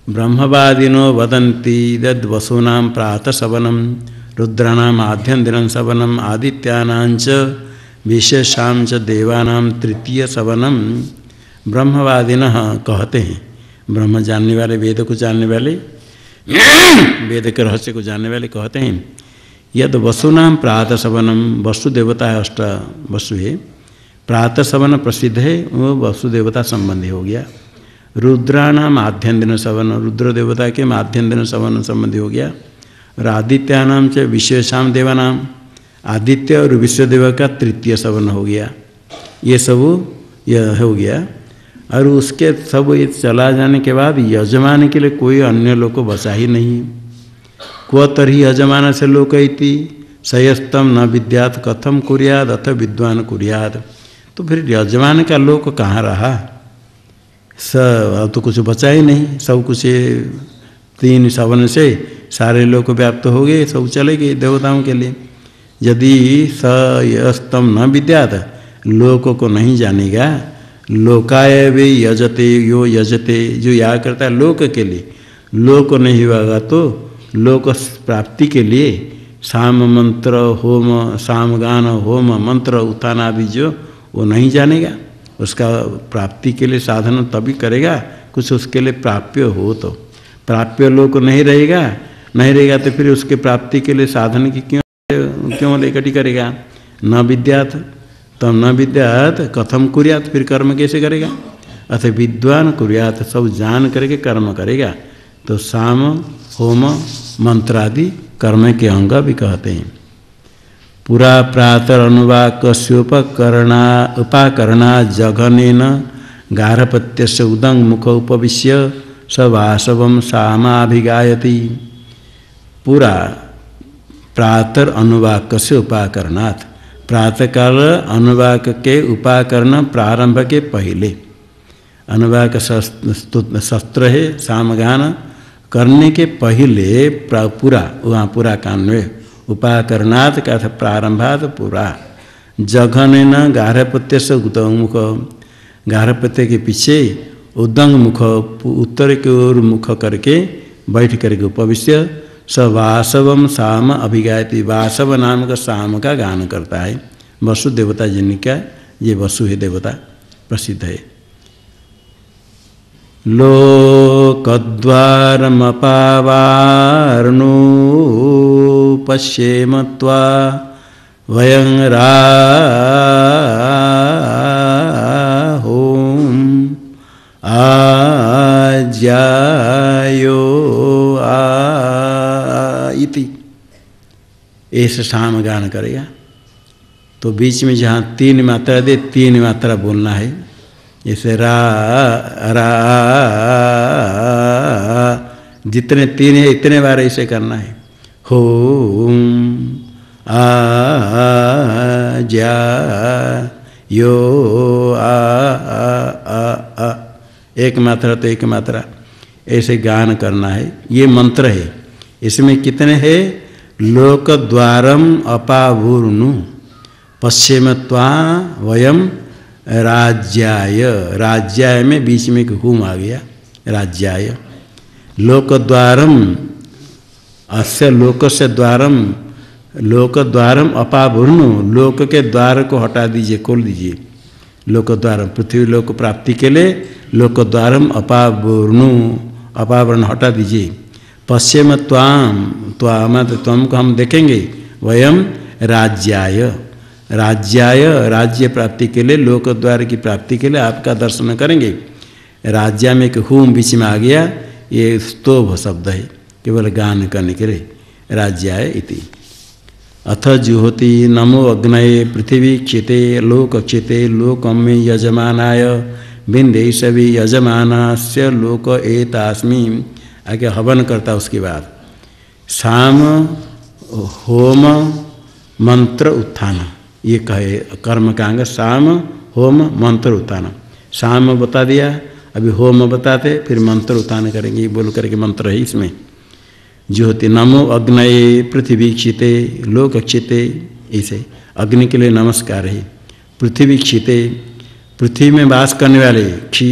ब्रह्मवादिनो वदन्ति यद् वसूनां प्रातः सवनं रुद्राणाम् आद्यं दिनं सवनम् आदित्यानां च विशेषां च देवानां तृतीय सवनम। ब्रह्मवादिनः कहते हैं, ब्रह्म जानने वाले, वेद को जानने वाले, वेद के रहस्य को जानने वाले कहते हैं, यद वसुनाम प्रातः सवनम, वसु देवता है, अष्ट वसु है, प्रातः सवन प्रसिद्ध है, वो वसु देवता संबंधी हो गया। रुद्राणाम आद्यं दिन सवन, रुद्र देवता के आद्यं दिन सवन संबंधी हो गया। और आदित्यानाम च विश्वेशाम देवानाम, आदित्य और विश्वदेव का तृतीय सवन हो गया। ये सब यह हो गया। और उसके सब ये चला जाने के बाद यजमान के लिए कोई अन्य लोग को बचा ही नहीं। क्व तर्हि यजमान से लोकैति सयस्तम न विद्यात कथम कुर्याद अथ विद्वान कुर्याद। तो फिर यजमान का लोक कहाँ रहा? अब तो कुछ बचा ही नहीं, सब कुछ तीन सवन से सारे लोग व्याप्त हो गए, सब चले गए देवताओं के लिए। यदि सयस्तम न विद्यात, लोक को नहीं जानेगा, लोकाय वे यजते यो यजते, जो याग करता है लोक के लिए, लोक नहीं होगा तो लोक प्राप्ति के लिए साम मंत्र होम, सामगान होम मंत्र उत्थान आदि जो वो नहीं जानेगा, उसका प्राप्ति के लिए साधन तभी करेगा कुछ उसके लिए प्राप्य हो। तो प्राप्य लोक नहीं रहेगा तो फिर उसके प्राप्ति के लिए साधन की क्यों इकट्ठी करेगा? न विद्यात, तो न विद्यात कथम कुर्यात, फिर कर्म कैसे करेगा? अथ विद्वान कुर्यात, सब जान करके कर्म करेगा। तो साम होम मंत्र आदि कर्म के अंग भी कहते हैं। पुरा प्रातर अनुवाक्योपकरणा उपाकरणा जघनेन गार्हपत्यस्य उदंग मुख उपविश्य स वासवम सामाभिगायति। पुरा प्रातर अनुवाक से उपाकरणात्, प्रातःकाल अनुवाक के उपाकरण प्रारंभ के पहले, अनुवाक शस्त्र है, सामगान करने के पहले पूरा, वहाँ पूरा कान्वय, उपाकरणात् का था प्रारंभात पूरा। जघनेन गार्हपत्य से उदंग मुख, गार्हपत्य के पीछे उदंग मुख, उत्तर की ओर मुख करके बैठ करके उपविश्य स वासवम साम अभिगायति, वासव नाम का साम का गान करता है। वसु देवता जिनका ये वसु है देवता प्रसिद्ध है। लोकद्वारमपावार्णो पश्येम त्वा वयं राहोम आज्यायो इति, ऐसे साम गान करेगा। तो बीच में जहाँ तीन मात्रा दे, तीन मात्रा बोलना है। जैसे रा रा, जितने तीन है इतने बार ऐसे करना है। होम आ जा यो आ, एक मात्रा तो एक मात्रा ऐसे गान करना है। ये मंत्र है। इसमें कितने हैं? लोकद्वारम अपावूर्णु पश्चिम त्वा वयम राज्याय, राज्याय में बीच में एक हुम आ गया, राज्याय। लोकद्वारम अस्य लोकस्य द्वारम, लोकद्वारम अपावूर्णु, लोक के द्वार को हटा दीजिए, खोल दीजिए। लोकद्वारम पृथ्वी लोक प्राप्ति के लिए लोकद्वारम अपावूर्णु, अपावरण हटा दीजिए। पश्चिम त्वाम, त्वाम त्वम को हम देखेंगे, वयम राज्याय, राज्याय राज्य प्राप्ति के लिए, लोक द्वार की प्राप्ति के लिए आपका दर्शन करेंगे। राज्य में एक हुम बीच में आ गया, ये स्तोभ शब्द है, केवल गान करने के लिए राज्याय इति। अथ जुहोति नमो अग्नये पृथ्वी क्षिते लोक क्षिते लोकम में यजमानाय बिंदेशवि यजमानस्य लोक एतास्मि। आगे हवन करता उसके बाद साम होम मंत्र उत्थान, ये कहे कर्म का अंग। साम होम मंत्र उत्थान, साम बता दिया, अभी होम बताते, फिर मंत्र उत्थान करेंगे बोल करके मंत्र है इसमें। ज्योति नमो अग्नये पृथ्वी क्षिते लोक क्षिते, ऐसे अग्नि के लिए नमस्कार है। पृथ्वी क्षिते, पृथ्वी में वास करने वाले, क्षी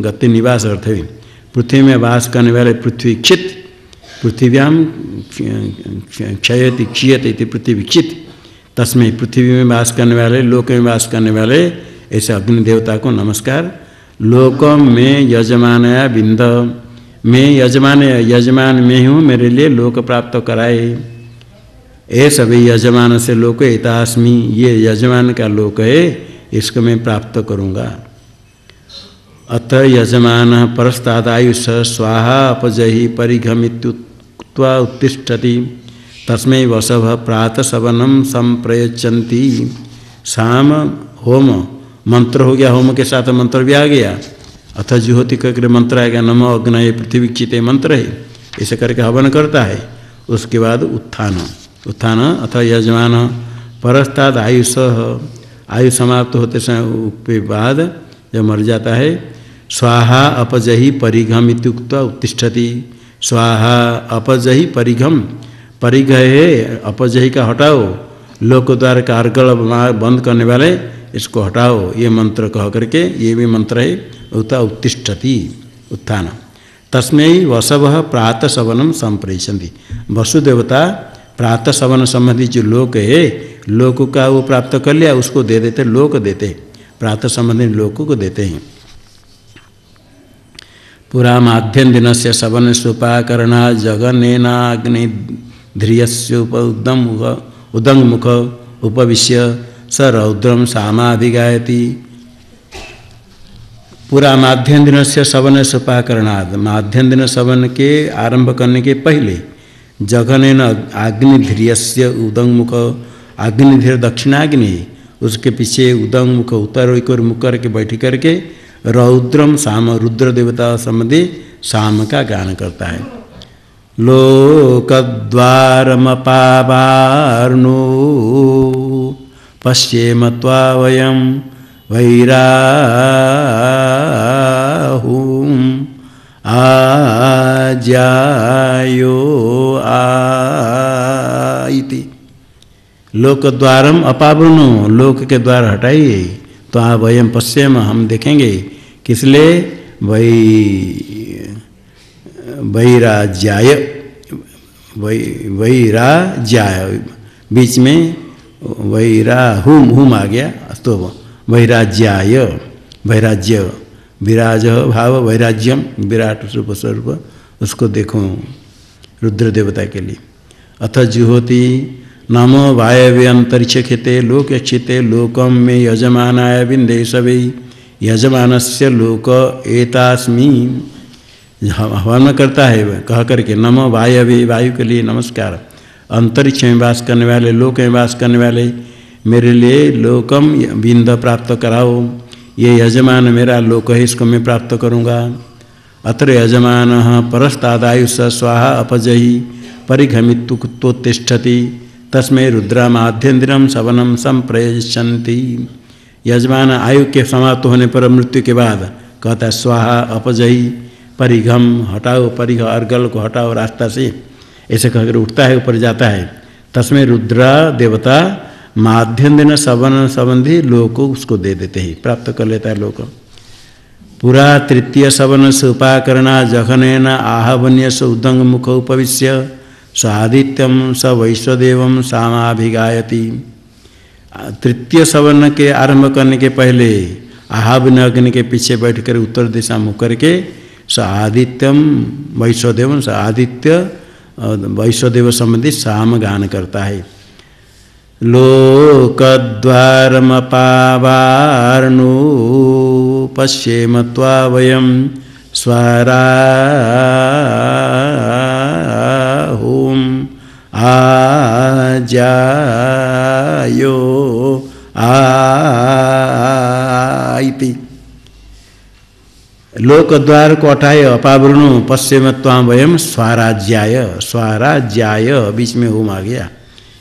गति निवास अर्थ है। पृथ्वी में वास करने वाले पृथ्वी क्षित, पृथिव्याम क्षयति क्षीयते इति पृथ्वी क्षित, तस्मै पृथ्वी में वास करने वाले, लोक में वास करने वाले ऐसे अग्नि देवता को नमस्कार। लोकम में यजमानया बिंद, मैं यजमान में हूँ, मेरे लिए लोक प्राप्त कराए। ऐसा भी यजमान से लोक एतास्मि, ये यजमान का लोक है, इसको मैं प्राप्त करूँगा। अत यजमान परस्तादायुष स्वाहा अपजहि परिघमित्युक्त्वा उत्तिष्ठति, तस्मै वसभ प्रातः सवनम संप्रयच्छन्ति। शाम होम मंत्र हो गया, होम के साथ मंत्र भी आ गया। अथ जुहोति करके मंत्र आएगा, नमो अग्नये पृथ्वी क्षिते मंत्र है, ऐसे करके हवन करता है। उसके बाद उत्थान अथ यजमान परस्ताद आयुष, आयु समाप्त होते समय के बाद जब मर जाता है, स्वाहा अपजहि परिघम इत्युक्त्वा उत्तिष्ठति। स्वाहा अपजहि परिघम, परिघ है अपजहि का हटाओ, लोक द्वार का अर्गल बंद करने वाले इसको हटाओ, ये मंत्र कह करके, ये भी मंत्र है उता उत्तिष्ठति उत्थान। तस्मै वसव प्रातः सवनम संप्रेषन्ति, वसुदेवता प्रातः सवन संबंधी जो लोक है, लोक का वो प्राप्त कर लिया, उसको दे देते, लोक देते, प्रातः संबंधी लोक को देते हैं। पुरा माध्यम दिन से सवन सुपाकरणा जगनेनाग्नि ध्रियस्य उदंग मुख उपविश्य स रौद्रम सामाभिगायति। पूरा माध्यम दिन से सवन सुपाकरणाद, माध्यम दिन सवन के आरंभ करने के पहले जघनेन अग्निध्रियस्य उदंगमुख, अग्निधीर दक्षिणाग्नि, उसके पीछे उदंगमुख उत्तर और मुख करके बैठ करके रौद्रम साम, रुद्र देवता संबंधी साम का गान करता है। लोकद्वारमपावार्णो पश्येम त्वा वयं वैराहुं आज्यायो आइति। लोक द्वारम अपावृणु, लोक के द्वार हटाइए, तो आ वयम पश्येम, हम देखेंगे, किसलिए वैराज्याय, वैराज्याय बीच में वैराहुम हुम आ गया, तो वैराज्याय, वैराज्य विराज भाव वैराज्यम, विराट रूप स्वरूप, उसको देखो रुद्र देवता के लिए। अथ जुहोति नमो वायव्य अंतरिक्ष खिते लोक क्षिते लोकम में यजमानाय विंदे सवै यजमानस्य लोक एतास्मि। हवन करता है कह करके, नमो वायव्य, वायु के लिए नमस्कार, अंतरिक्ष में वास करने वाले, लोक में वास करने वाले, मेरे लिए लोकम बिंद प्राप्त कराओ, ये यजमान मेरा लोक है, इसको मैं प्राप्त करूँगा। अत्र यजमान परस्तादायुष स्वाहा अपजहि परिघमित्युक्तोत्तिष्ठति, तस्मै रुद्रामाध्यन्दिरम सवनम संप्रयच्छन्ति। यजमान आयु के समाप्त होने पर मृत्यु के बाद कहता है स्वाहा अपजहि परिघम, हटाओ परिघ, अर्गल को हटाओ रास्ता से, ऐसे कहकर उठता है, ऊपर जाता है। तस्मै रुद्रा देवता माध्यम दिन सवन संबंधी लोक उसको दे देते हैं, प्राप्त कर लेता है लोक। पुरा तृतीय सवन से उपाकरणा जघनेन आहवन्य स उदंग मुख उपविश्य स आदित्यम स वैश्वदेवम सामाभिगायति। तृतीय सवन के आरंभ करने के पहले आहावन अग्नि के पीछे बैठकर उत्तर दिशा मुख करके स आदित्यम वैश्वदेवम, स आदित्य वैश्वदेव संबंधी साम गान करता है। लोकद्वारमपावार्णो पश्येम त्वा वयं स्वाराहुं आज्यायो आइति। लोकद्वार को हटाए, अपावृणु पश्चिम त्वां वयम स्वराज्याय, स्वराज्याय बीच में होम आ गया,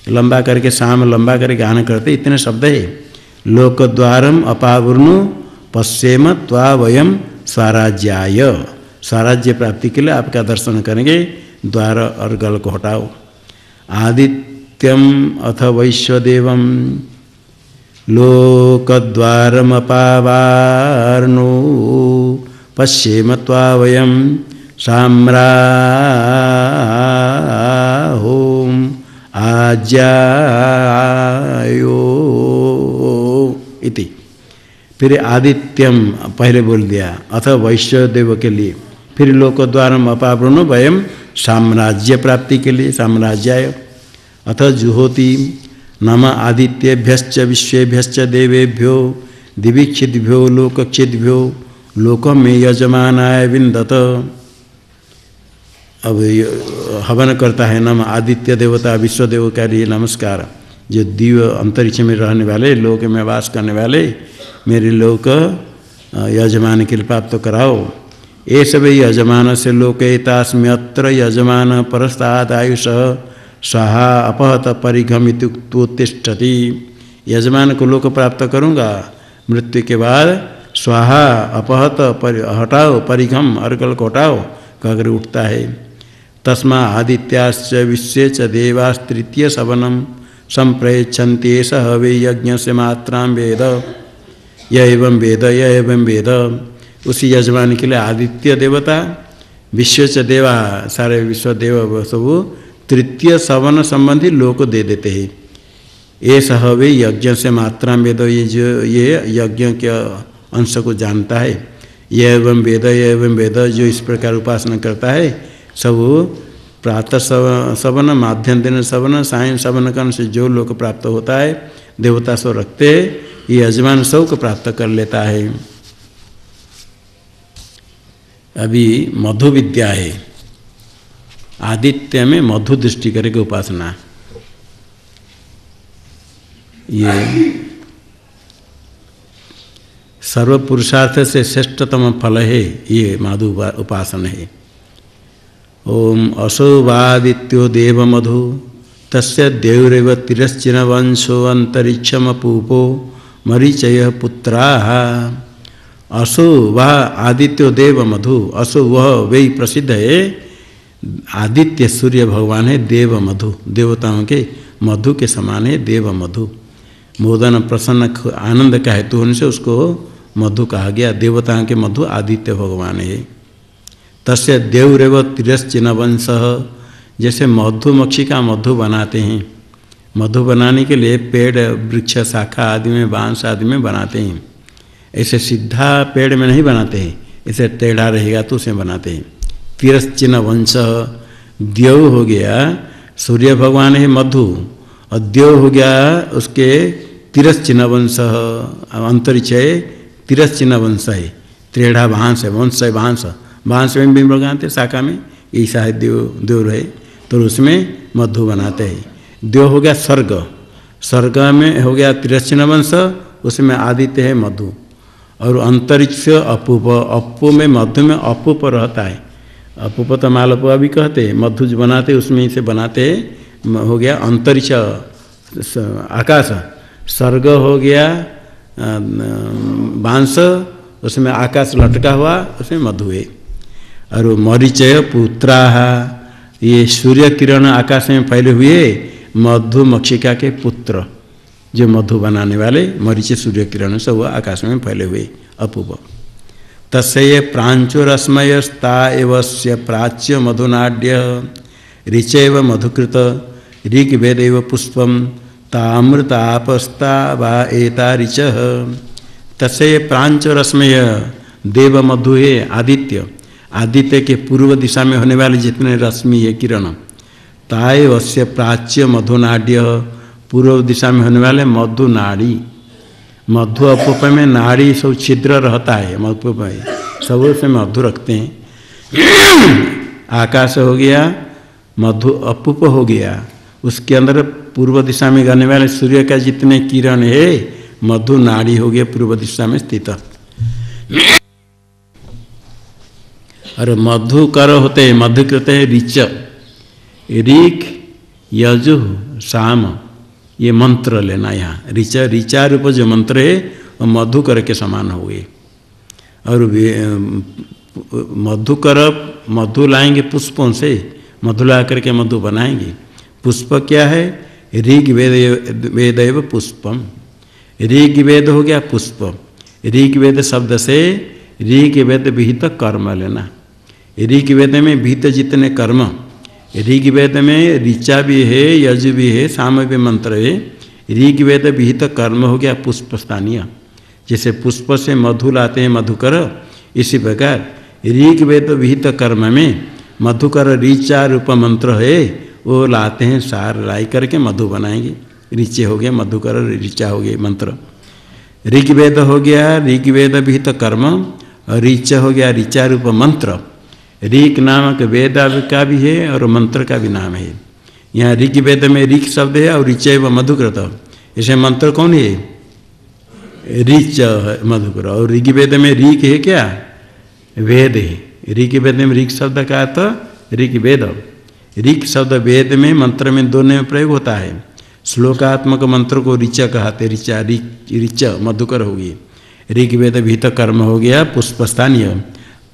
लंबा करके शाम लंबा करके गान करते, इतने शब्द है। लोकद्वारम अपावृणु पश्चिम त्वा वयम स्वराज्याय, स्वराज्य प्राप्ति के लिए आपका दर्शन करेंगे, द्वार और गल को हटाओ। आदित्यम अथ वैश्वदेवम लोकद्वारमपावार्णो पश्येम त्वा वयं साम्राहोम आज्यायो इति। फिर आदित्यम पहले बोल दिया, अथ वैश्यदेव के लिए। फिर लोकद्वारम अपावृणो वयम साम्राज्य प्राप्ति के लिए साम्राज्याय। अथ जुहोति नम आदित्येभ्यश्च विश्वेभ्यश्च देवेभ्यो दिवीक्षिद्भ्यो लोकक्षिद्भ्यो लोकम में यजमानाय विन्दत। अब हवन करता है नम आदित्य देवता विश्वदेव का लिए नमस्कार। जो दिव्य अंतरिक्ष में रहने वाले, लोक में वास करने वाले, मेरे लोक यजमान के लिए प्राप्त कराओ। ये सब यजमान से लोकेतास्म्यत्र यजमान परस्ताद आयुष स्वाहा अपहत परिघमित्युत्तिष्ठति। यजमान को लोक प्राप्त करूँगा, मृत्यु के बाद स्वाहा अपहत हटाओ परिघम अर्गल को हटाओ कहकर उठता है। तस्मा आदित्याश्च विश्वे च देवास्तृतीय सवनम संप्रयच्छन्ति एष हवे यज्ञ से मात्रां वेद य एवं वेद य एवं वेद। उसी यजमान के लिए आदित्य देवता विश्व च देवा सारे विश्व देव सब तृतीय सवन संबंधी लोक दे देते हैं। एष हवे यज्ञ से मात्रा वेद, ये यज्ञ के अंश को जानता है। ये एवं वेद ये एवं वेद, जो इस प्रकार उपासना करता है सब प्रातः सवन माध्यम दिन सवन सायं सवन करने से जो लोक प्राप्त होता है देवता सब रखते हैं, ये यजमान सब को प्राप्त कर लेता है। अभी मधु विद्या है, आदित्य में मधु दृष्टि करके उपासना, ये सर्व पुरुषार्थ से श्रेष्ठतम फल है, ये मधु उपासना है। ओम असोवादित्यो देव मधु तस्य देवरेव तिरश्चिन वंशो अंतरिक्षमपूपो मरीचय पुत्राः। असो वह आदित्यो देव मधु, असो वह वही प्रसिद्ध है आदित्य सूर्य भगवान है। देव मधु देवताओं के मधु के समान है देव मधु। मोदन प्रसन्न आनंद का हेतु होने से उसको मधु कहा गया। देवताओं के मधु आदित्य भगवान है। तस्य देवरेव तिरश्चिन वंश, जैसे मधुमक्खी का मधु बनाते हैं, मधु बनाने के लिए पेड़ वृक्ष शाखा आदि में बांस आदि में बनाते हैं। ऐसे सीधा पेड़ में नहीं बनाते हैं, ऐसे टेढ़ा रहेगा तो उसे बनाते हैं। तिरश्चिन वंश, देव हो गया सूर्य भगवान है मधु, और देव हो गया उसके तिरश्चिन वंश, अंतरिक्ष है तिरश्चिन वंश है, टेढ़ा बांस है, वंश है बांस, बांस में भी लगाते शाखा में, ऐसा है देव है तो उसमें मधु बनाते हैं। देव हो गया स्वर्ग, स्वर्ग में हो गया तिरश्चिन वंश, उसमें आदित्य है मधु। और अंतरिक्ष अपूप, अपूप में मधु में अपूप रहता है, अपूप तो मालपुआ भी कहते हैं, मधु जो बनाते उसमें से बनाते हो गया अंतरिक्ष आकाश। स्वर्ग हो गया बांस, उसमें आकाश लटका हुआ, उसमें मधु है। और मरीचय पुत्राः, ये सूर्य किरण आकाश में फैले हुए मधुमक्षिका के पुत्र, जो मधु बनाने वाले मरीचय सूर्य किरण सब आकाश में फैले हुए अपूप। तस्य प्रांचुरस्मयस्ता एवस्य प्राच्य मधुनाड्य ऋचैव मधुकृत ऋग्वेदैव पुष्पम तामृतापस्ता वा एता ऋचः। तस्य प्रांचुरस्मय देव मधु है आदित्य, आदित्य के पूर्व दिशा में होने वाले जितने रश्मि है किरण, ताएवस्य प्राच्य मधुनाड्य, पूर्व दिशा में होने वाले मधु नाड़ी। मधु अपूप में नाड़ी सब छिद्र रहता है, मधु में सब उसमें मधु रखते हैं। आकाश हो गया मधु अपूप हो गया, उसके अंदर पूर्व दिशा में जाने वाले सूर्य का जितने किरण है मधु नाड़ी हो गया पूर्व दिशा में स्थित। और मधुकर होते हैं, मधुकृत है ऋच, ऋक यजु साम, ये मंत्र लेना यहाँ। ऋच ऋचा रूप जो मंत्र है वो मधुकर के समान हो गए। और मधुकर मधु लाएंगे पुष्पों से, मधु ला करके मधु बनाएंगे। पुष्प क्या है? ऋग्वेद एव पुष्पम, ऋग्वेद हो गया पुष्प। ऋग्वेद शब्द से ऋग्वेद विहित कर्म लेना, ऋग्वेद में भीत जितने कर्म, ऋग्वेद में ऋचा भी है, यजु भी है, साम भी मंत्र है। ऋग्वेद विहित कर्म हो गया पुष्प स्थानीय, जैसे पुष्प से मधु लाते हैं मधुकर, इसी प्रकार ऋग्वेद विहित कर्म में मधुकर ऋचा रूप मंत्र है, वो लाते हैं, सार लाई करके मधु बनाएंगे, ऋचे हो गया मधुकर, ऋचा हो गया मंत्र। ऋग्वेद हो गया ऋग्वेद विहित कर्म, ऋच हो गया ऋचा रूप मंत्र। ऋक नामक वेद का भी है और मंत्र का भी नाम है। यहाँ ऋग्वेद में ऋक शब्द है और ऋच व मधुकृत, इसे मंत्र कौन है? ऋच मधुकर। और ऋग्वेद में ऋक है क्या? वेद है। ऋग्वेद में ऋक शब्द का अर्थ ऋग्वेद। ऋक शब्द वेद में मंत्र में दोनों में प्रयोग होता है। श्लोकात्मक मंत्र को ऋच कहते, ऋचा ऋच मधुकर होगी। ऋग्वेद भीत कर्म हो गया पुष्प स्थानीय।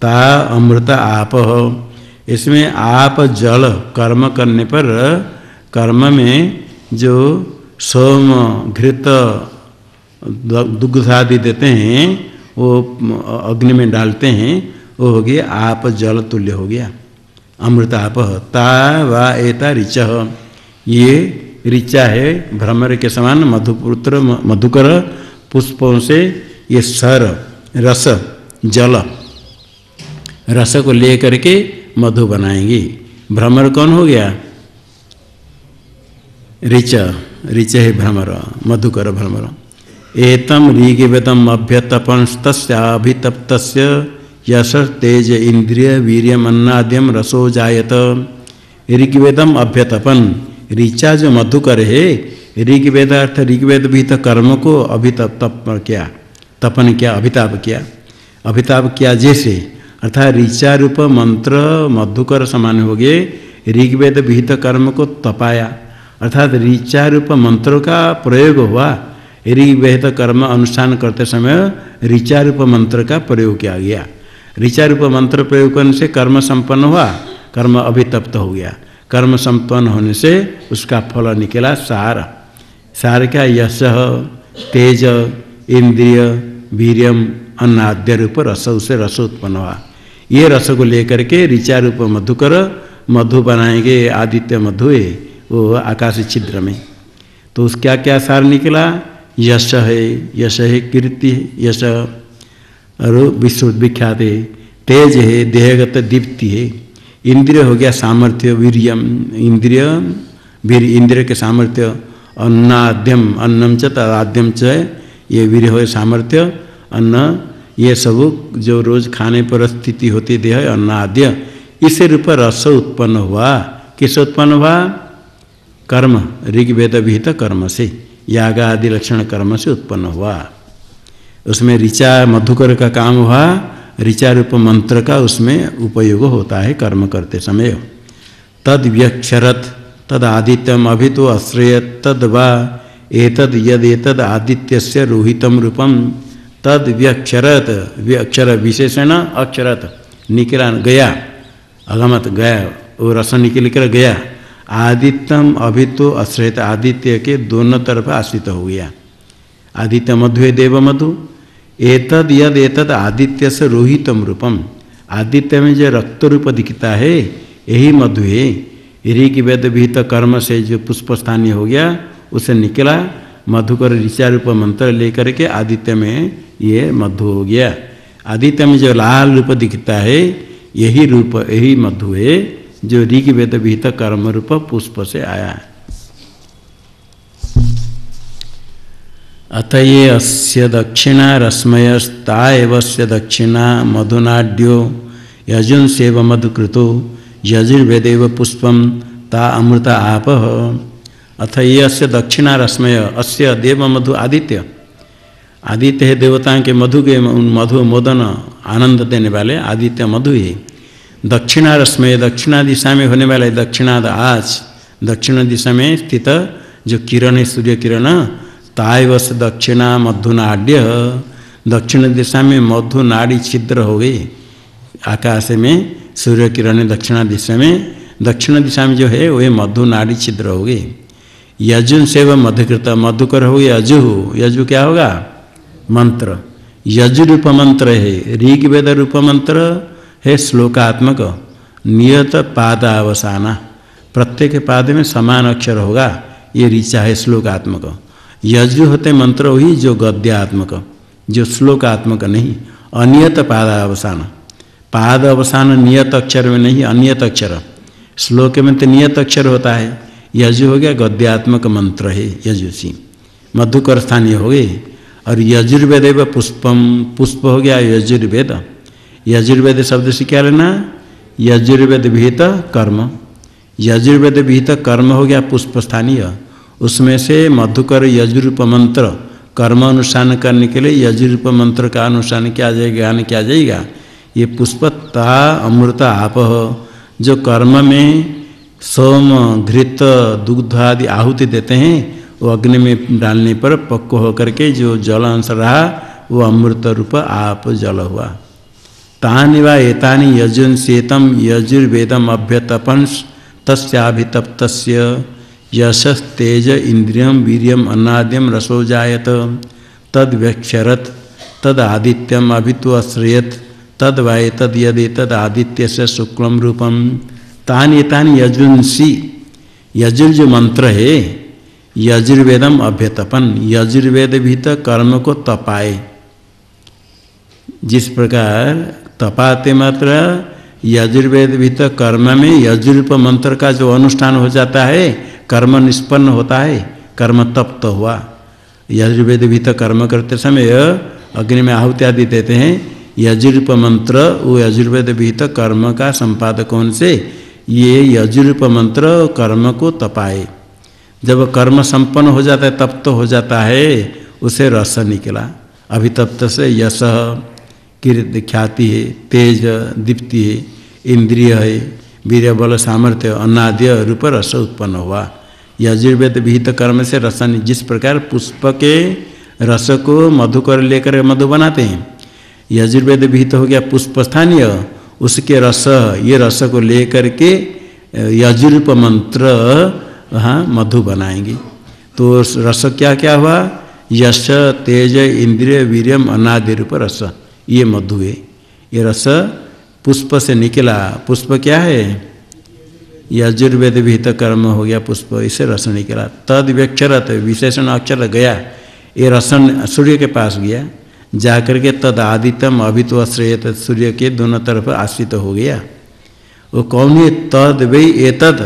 ता अमृत आप, इसमें आप जल कर्म करने पर कर्म में जो सोम घृत दुग्ध आदि देते हैं वो अग्नि में डालते हैं, वो हो गया आप जल तुल्य हो गया अमृत आप। ता वा एता ऋच, ये ऋचा है भ्रमर के समान मधुपुत्र मधुकर पुष्पों से ये सर रस जल रस को ले करके मधु बनाएंगे। भ्रमर कौन हो गया? ऋच, ऋच है भ्रमर मधुकर भ्रमर। एतम ऋग्वेदम अभ्यतपस्तस्याभितप्तस्य यश तेज इंद्रिय वीर्यम अन्नाद्यम रसो जायत। ऋग्वेदम अभ्यतपन, ऋचा जो मधुकर है, ऋग्वेद अर्थ ऋग्वेद विहित कर्म को अभितप किया, तपन किया, अभिताप किया। अभिताप किया जैसे अर्थात ऋचा रूप मंत्र मधुकर समान हो गए। ऋग्वेद विहित कर्म को तपाया, अर्थात ऋचा रूप मंत्रों का प्रयोग हुआ। ऋग्वेद कर्म अनुष्ठान करते समय ऋचा रूप मंत्र का प्रयोग किया गया। ऋचा रूप मंत्र प्रयोग करने से कर्म संपन्न हुआ, कर्म अभितप्त हो गया। कर्म संपन्न होने से उसका फल निकला सार। सार का यश तेज इंद्रिय वीर्यम अन्नाद्य रूप रस, उसे रस उत्पन्न हुआ। ये रस को लेकर के ऋचा रूप मधुकर मधु बनाएंगे। आदित्य मधु है वो आकाश छिद्र में, तो उस क्या क्या सार निकला? यश है, यश है कीर्ति है, यश और विश्व विख्यात है। तेज है, देहगत दीप्ति है। इंद्रिय हो गया सामर्थ्य, वीर्यम इंद्रिय, वीर इंद्रिय के सामर्थ्य। अन्नाद्यम, अन्नम च तदाद्यम च, ये वीर्य हो सामर्थ्य। अन्न ये सब जो रोज खाने पर स्थिति होती देह अन्नाद्य, इस रूप रस उत्पन्न हुआ। किस उत्पन्न हुआ? कर्म, ऋग्वेद विहित कर्म से, याग आदि लक्षण कर्म से उत्पन्न हुआ। उसमें ऋचा मधुकर का काम हुआ, ऋचा रूप मंत्र का उसमें उपयोग होता है कर्म करते समय। तद व्यक्षरत तद आदित्यम अभी तो अश्रेय तद वा एतद यद एतद आदित्यस्य रोहितम रूपम। तद व्यक्षरत, व्यक्षर विशेषण अक्षरत, निकला गया, अगमत गया, वो रस निकल कर गया। आदित्यम अभी तो आश्रित, आदित्य के दोनों तरफ आश्रित हो गया। आदित्य मधु है, देव मधु। एतद यद एतद आदित्य से रोहितम रूपम, आदित्य में जो रक्त रूप दिखता है यही मधु है। ऋग्वेद विहित कर्म से जो पुष्प स्थानीय हो गया उसे निकला मधुकर ऋचा रूप मंत्र लेकर के आदित्य में ये मधु हो गया। आदित्य में जो लाल रूप दिखता है यही रूप, यही मधु है जो ऋग्वेद विहित कर्म रूप पुष्प से आया। अत ये अस्य दक्षिणा रश्मयस्ता एवस्य दक्षिणा मधुनाड्यो यजुन सेव मधुकृतो यजुर्वेदेव पुष्पम ता अमृता आपः। अथ ये अस्य दक्षिणा रश्मय, अस्य देव मधु आदित्य, आदित्य है देवताओं के मधु के मधु मोदन आनंद देने वाले आदित्य मधु है। दक्षिणा रश्मय, दक्षिणा दिशा में होने वाले, दक्षिणाद आज दक्षिण दिशा में स्थित जो किरण है सूर्य किरण, तायवस दक्षिणा मधुनाड्य, दक्षिण दिशा में मधु नाड़ी छिद्र हो गई आकाश में। सूर्य किरण दक्षिणा दिशा में, दक्षिण दिशा में जो है वह मधु नाड़ी छिद्र हो गई। यजुन सेव मधुकृत, मधुकर हो गया यजु। यजु क्या होगा? मंत्र। यजु रूप मंत्र है, ऋग्वेद रूप मंत्र है श्लोकात्मक नियत पादावसाना, प्रत्येक पाद में समान अक्षर होगा, ये ऋचा है श्लोकात्मक। यजु होते मंत्र वही जो गद्यात्मक, जो श्लोकात्मक नहीं, अनियत पादावसान, पाद अवसान नियत अक्षर में नहीं, अनियत अक्षर। श्लोक में तो नियत अक्षर होता है, यजु हो गया गद्यात्मक मंत्र है, यजुषी मधुकर स्थानीय हो गए। और यजुर्वेद पुष्पम, पुष्प हो गया यजुर्वेद। यजुर्वेद शब्द से क्या लेना, यजुर्वेद विहित कर्म, यजुर्वेद विहित कर्म हो गया पुष्प स्थानीय। उसमें से मधुकर यजुरूप मंत्र कर्म अनुष्ठान करने के लिए यजुरूप मंत्र का अनुष्ठान किया जाएगा, ज्ञान किया जाएगा। ये पुष्पता अमृत आप, जो कर्म में सोम घृत दुग्ध आदि आहुति देते हैं, वो अग्नि में डालने पर पक्व होकर के जो जल अंश रहा वो अमृत रूप आप जल हुआ। तानि वा एतानि यजुंसेतम यजुर्वेदम अभ्यतपंस तस्याभितप्तस्य यशस्तेज इंद्रियम वीर्यम अन्नाद्यम रसो जायत तद्व्यक्षरत तदादित्यम अभितो अश्रयत तद्वाय तद यदि तद आदित्य से शुक्लम रूपम। तानि एतानि यजुंसी, यजुर जो मंत्र है, यजुर्वेदम अभ्यतपन, यजुर्वेद भी तो कर्म को तपाए। जिस प्रकार तपाते मात्र यजुर्वेद भी तो कर्म में यजुरूप मंत्र का जो अनुष्ठान हो जाता है, कर्म निष्पन्न होता है, कर्म तप्त हुआ। यजुर्वेद भी तो कर्म करते समय अग्नि में आहुति आदि देते हैं, यजुरूप मंत्र वो यजुर्वेद भी तो कर्म का संपादक होने से ये यजुरूप मंत्र कर्म को तपाए। जब कर्म संपन्न हो जाता है, तप्त हो जाता है, उसे रस निकला। अभितप्त से यश कीर्ति ख्याति है, तेज दीप्ति है, इंद्रिय है, वीर्य बल सामर्थ्य अन्नाद्य रूप रस उत्पन्न हुआ। यजुर्वेद विहित कर्म से रस, जिस प्रकार पुष्प के रस को मधुकर लेकर मधु बनाते हैं, यजुर्वेद विहित हो गया पुष्प स्थानीय, उसके रस, ये रस को लेकर के यजुरूप मंत्र हाँ मधु बनाएंगे। तो रस क्या क्या हुआ, यश तेज इंद्रिय वीर्यम अनादि रूप रस, ये मधु है। ये रस पुष्प से निकला। पुष्प क्या है, यजुर्वेद विहित कर्म हो गया पुष्प, इससे रस निकला। तद व्यक्षरत, विशेषण अक्षर गया, ये रसन सूर्य के पास गया, जाकर के तद आदित्यम अभितो श्रेयत, सूर्य के दोनों तरफ आश्रित हो गया। वो कौन है, तद वे एतद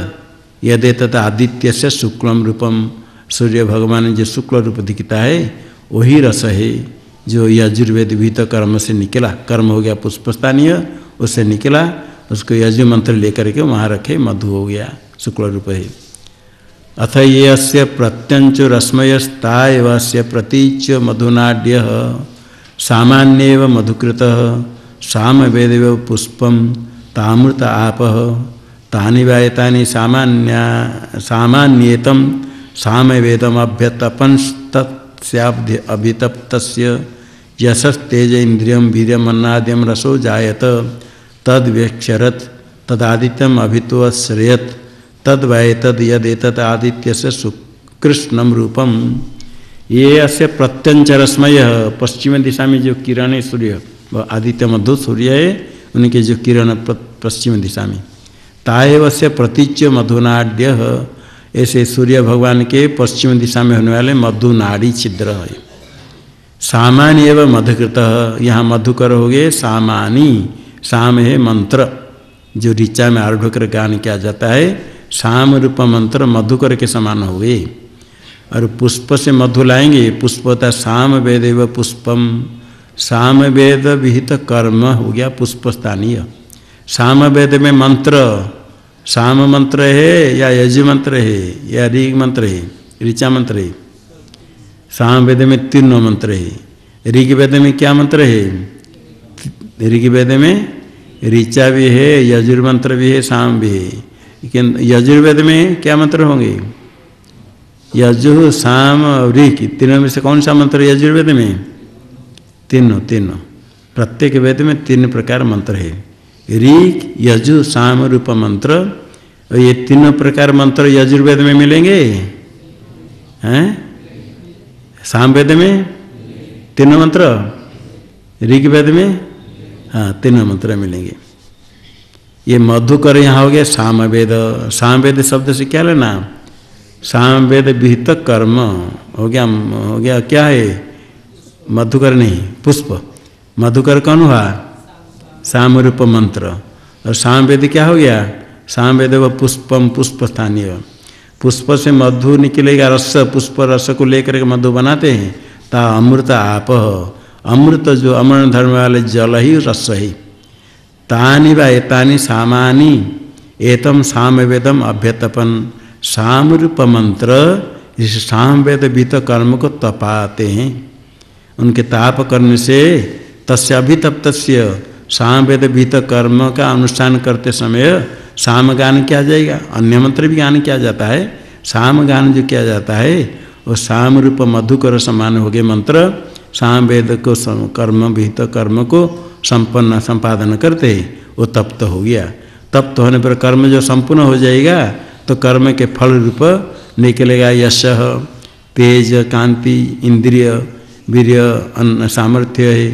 यदेतद आदित्य से शुक्लम रूपम, सूर्य भगवान जो शुक्ल रूप दिखता है वही रस है जो यजुर्वेद विहित कर्म से निकला। कर्म हो गया पुष्प स्थानीय, उससे निकला, उसको यजु मंत्र लेकर के वहाँ रखे, मधु हो गया, शुक्ल रूप है। अथ ये अस्य प्रत्यंचो रश्मयस्ता एव अस्य प्रतीच मधुनाड्य सामान्येव मधुकृतः सामवेदेव पुष्पम तामृत आपः तानि वायतानि सामान्येतम सामवेदम अभ्यतपंस्तस्याब्धि अभितप्तस्य यशस्तेज इंद्रियम वीर्यम अन्नाद्यम रसो जायत तद्व्यक्षरत तदादित्यम अभितो श्रेयत तद्वायतद यदेतद आदित्य से सुकृष्णम रूपम। ये अस्य प्रत्यंचरश्मय, पश्चिम दिशा में जो किरण है सूर्य, वह आदित्य मधु सूर्य है, उनके जो किरण पश्चिम दिशा में, ताएव से प्रतीच्य मधुनाड्य, ऐसे सूर्य भगवान के पश्चिम दिशा में होने वाले मधुनाड़ी छिद्र है। सामान्य एवं मधुकृत, यहाँ मधुकर हो गए सामानी, साम है मंत्र जो ऋचा में आरूढ़ कर गान किया जाता है, साम रूप मंत्र मधुकर के समान हो गए। और पुष्प से मधु लाएंगे, पुष्प होता है साम वेद एवं पुष्पम, साम वेद विहित कर्म हो गया पुष्प स्थानीय। साम वेद में मंत्र, साम मंत्र है या यजु मंत्र है या ऋग मंत्र है, ऋचा मंत्र है। साम वेद में तीनों मंत्र है। ऋग वेद में क्या मंत्र है, ऋग वेद में ऋचा भी है, यजुर्मंत्र भी है, साम भी है। लेकिन यजुर्वेद में क्या मंत्र होंगे, यजु साम और ऋग, तीनों में से कौन सा मंत्र यजुर्वेद में, तीनों, प्रत्येक वेद में 3 प्रकार मंत्र है, ऋग यजु साम रूप मंत्र। और ये 3 प्रकार मंत्र यजुर्वेद में मिलेंगे हैं, साम वेद में 3 मंत्र, ऋग वेद में हाँ 3 मंत्र मिलेंगे। ये मधुकर यहाँ हो गया सामवेद। सामवेद शब्द से क्या लेना? सामवेद विहित कर्म हो गया क्या है? मधुकर नहीं, पुष्प। मधुकर कौन हुआ? सामरूप मंत्र। और सामवेद क्या हो गया? सामवेद व पुष्पम, पुष्प स्थानीय। पुष्प से मधु निकलेगा, रस, पुष्प रस को लेकर के मधु बनाते हैं। ता अमृत आप, अमृत जो अमृत धर्म वाले जल ही रस ही। तानि वा एतानि सामानि एतम सामवेदम अभ्यतपन। सामरूप मंत्र इस सामवेद विहित कर्म को तपाते हैं। उनके ताप करने से तस्य अभितप्तस्य सामवेद विहित कर्म का अनुष्ठान करते समय साम गान किया जाएगा। अन्य मंत्र भी गान किया जाता है। साम गान जो किया जाता है वो सामरूप मधुकर समान हो गए मंत्र। सामवेद को कर्म विहित कर्म को संपन्न संपादन करते हैं, वो तप्त हो गया। तप्त होने पर कर्म जो संपूर्ण हो जाएगा तो कर्म के फल रूप निकलेगा यश, तेज, कांति, इंद्रिय, वीर्य, सामर्थ्य है,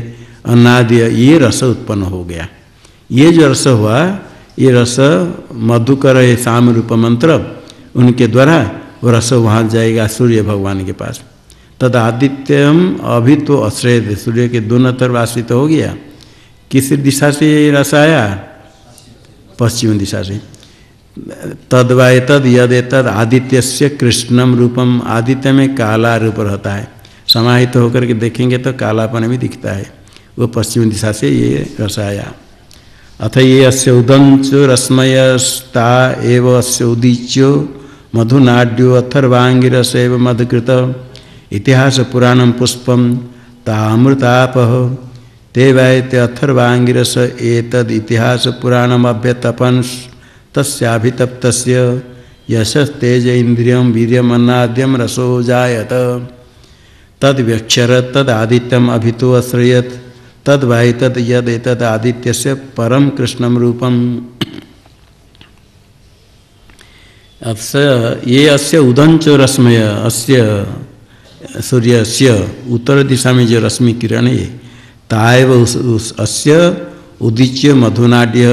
अन्नाद्य, ये रस उत्पन्न हो गया। ये जो रस हुआ ये रस मधुकर है सामरूप मंत्र, उनके द्वारा वो रस वहाँ जाएगा सूर्य भगवान के पास। तद आदित्यम अभी तो आश्रय, सूर्य के दोनों तरफ आश्रित हो गया। किस दिशा से ये रस आया? पश्चिम दिशा से। तद व एतद यद एतद आदित्य से कृष्णम रूपम। आदित्य में काला रूप रहता है, समाहित होकर के देखेंगे तो कालापन भी दिखता है। वो पश्चिम दिशा से ये रस आया। अथ ये अस्य उदंच रश्मयस्ता एव अस्य उदीच्यो मधुनाड्यो अथर्वांगिरस एव मधुकृत इतिहास पुराणम पुष्पम तामृतापह ते वैते अथर्वांगिरस एतद इतिहास पुराणम अभ्यतपन तस्याभितप्तस्य यशस्तेज इंद्रियम वीर्यम अन्नाद्यम रसो जायत तद व्यक्षर तद आदित्यम अभितो अश्रयत तद वाई तद यद एतद आदित्यस्य परम कृष्णम रूपम। ये अस्य उदंच रश्मय, अस्य सूर्यस्य उत्तर दिशा में जो रश्मि किरण है ताएव अस्य उदीच्य मधुनाड्य।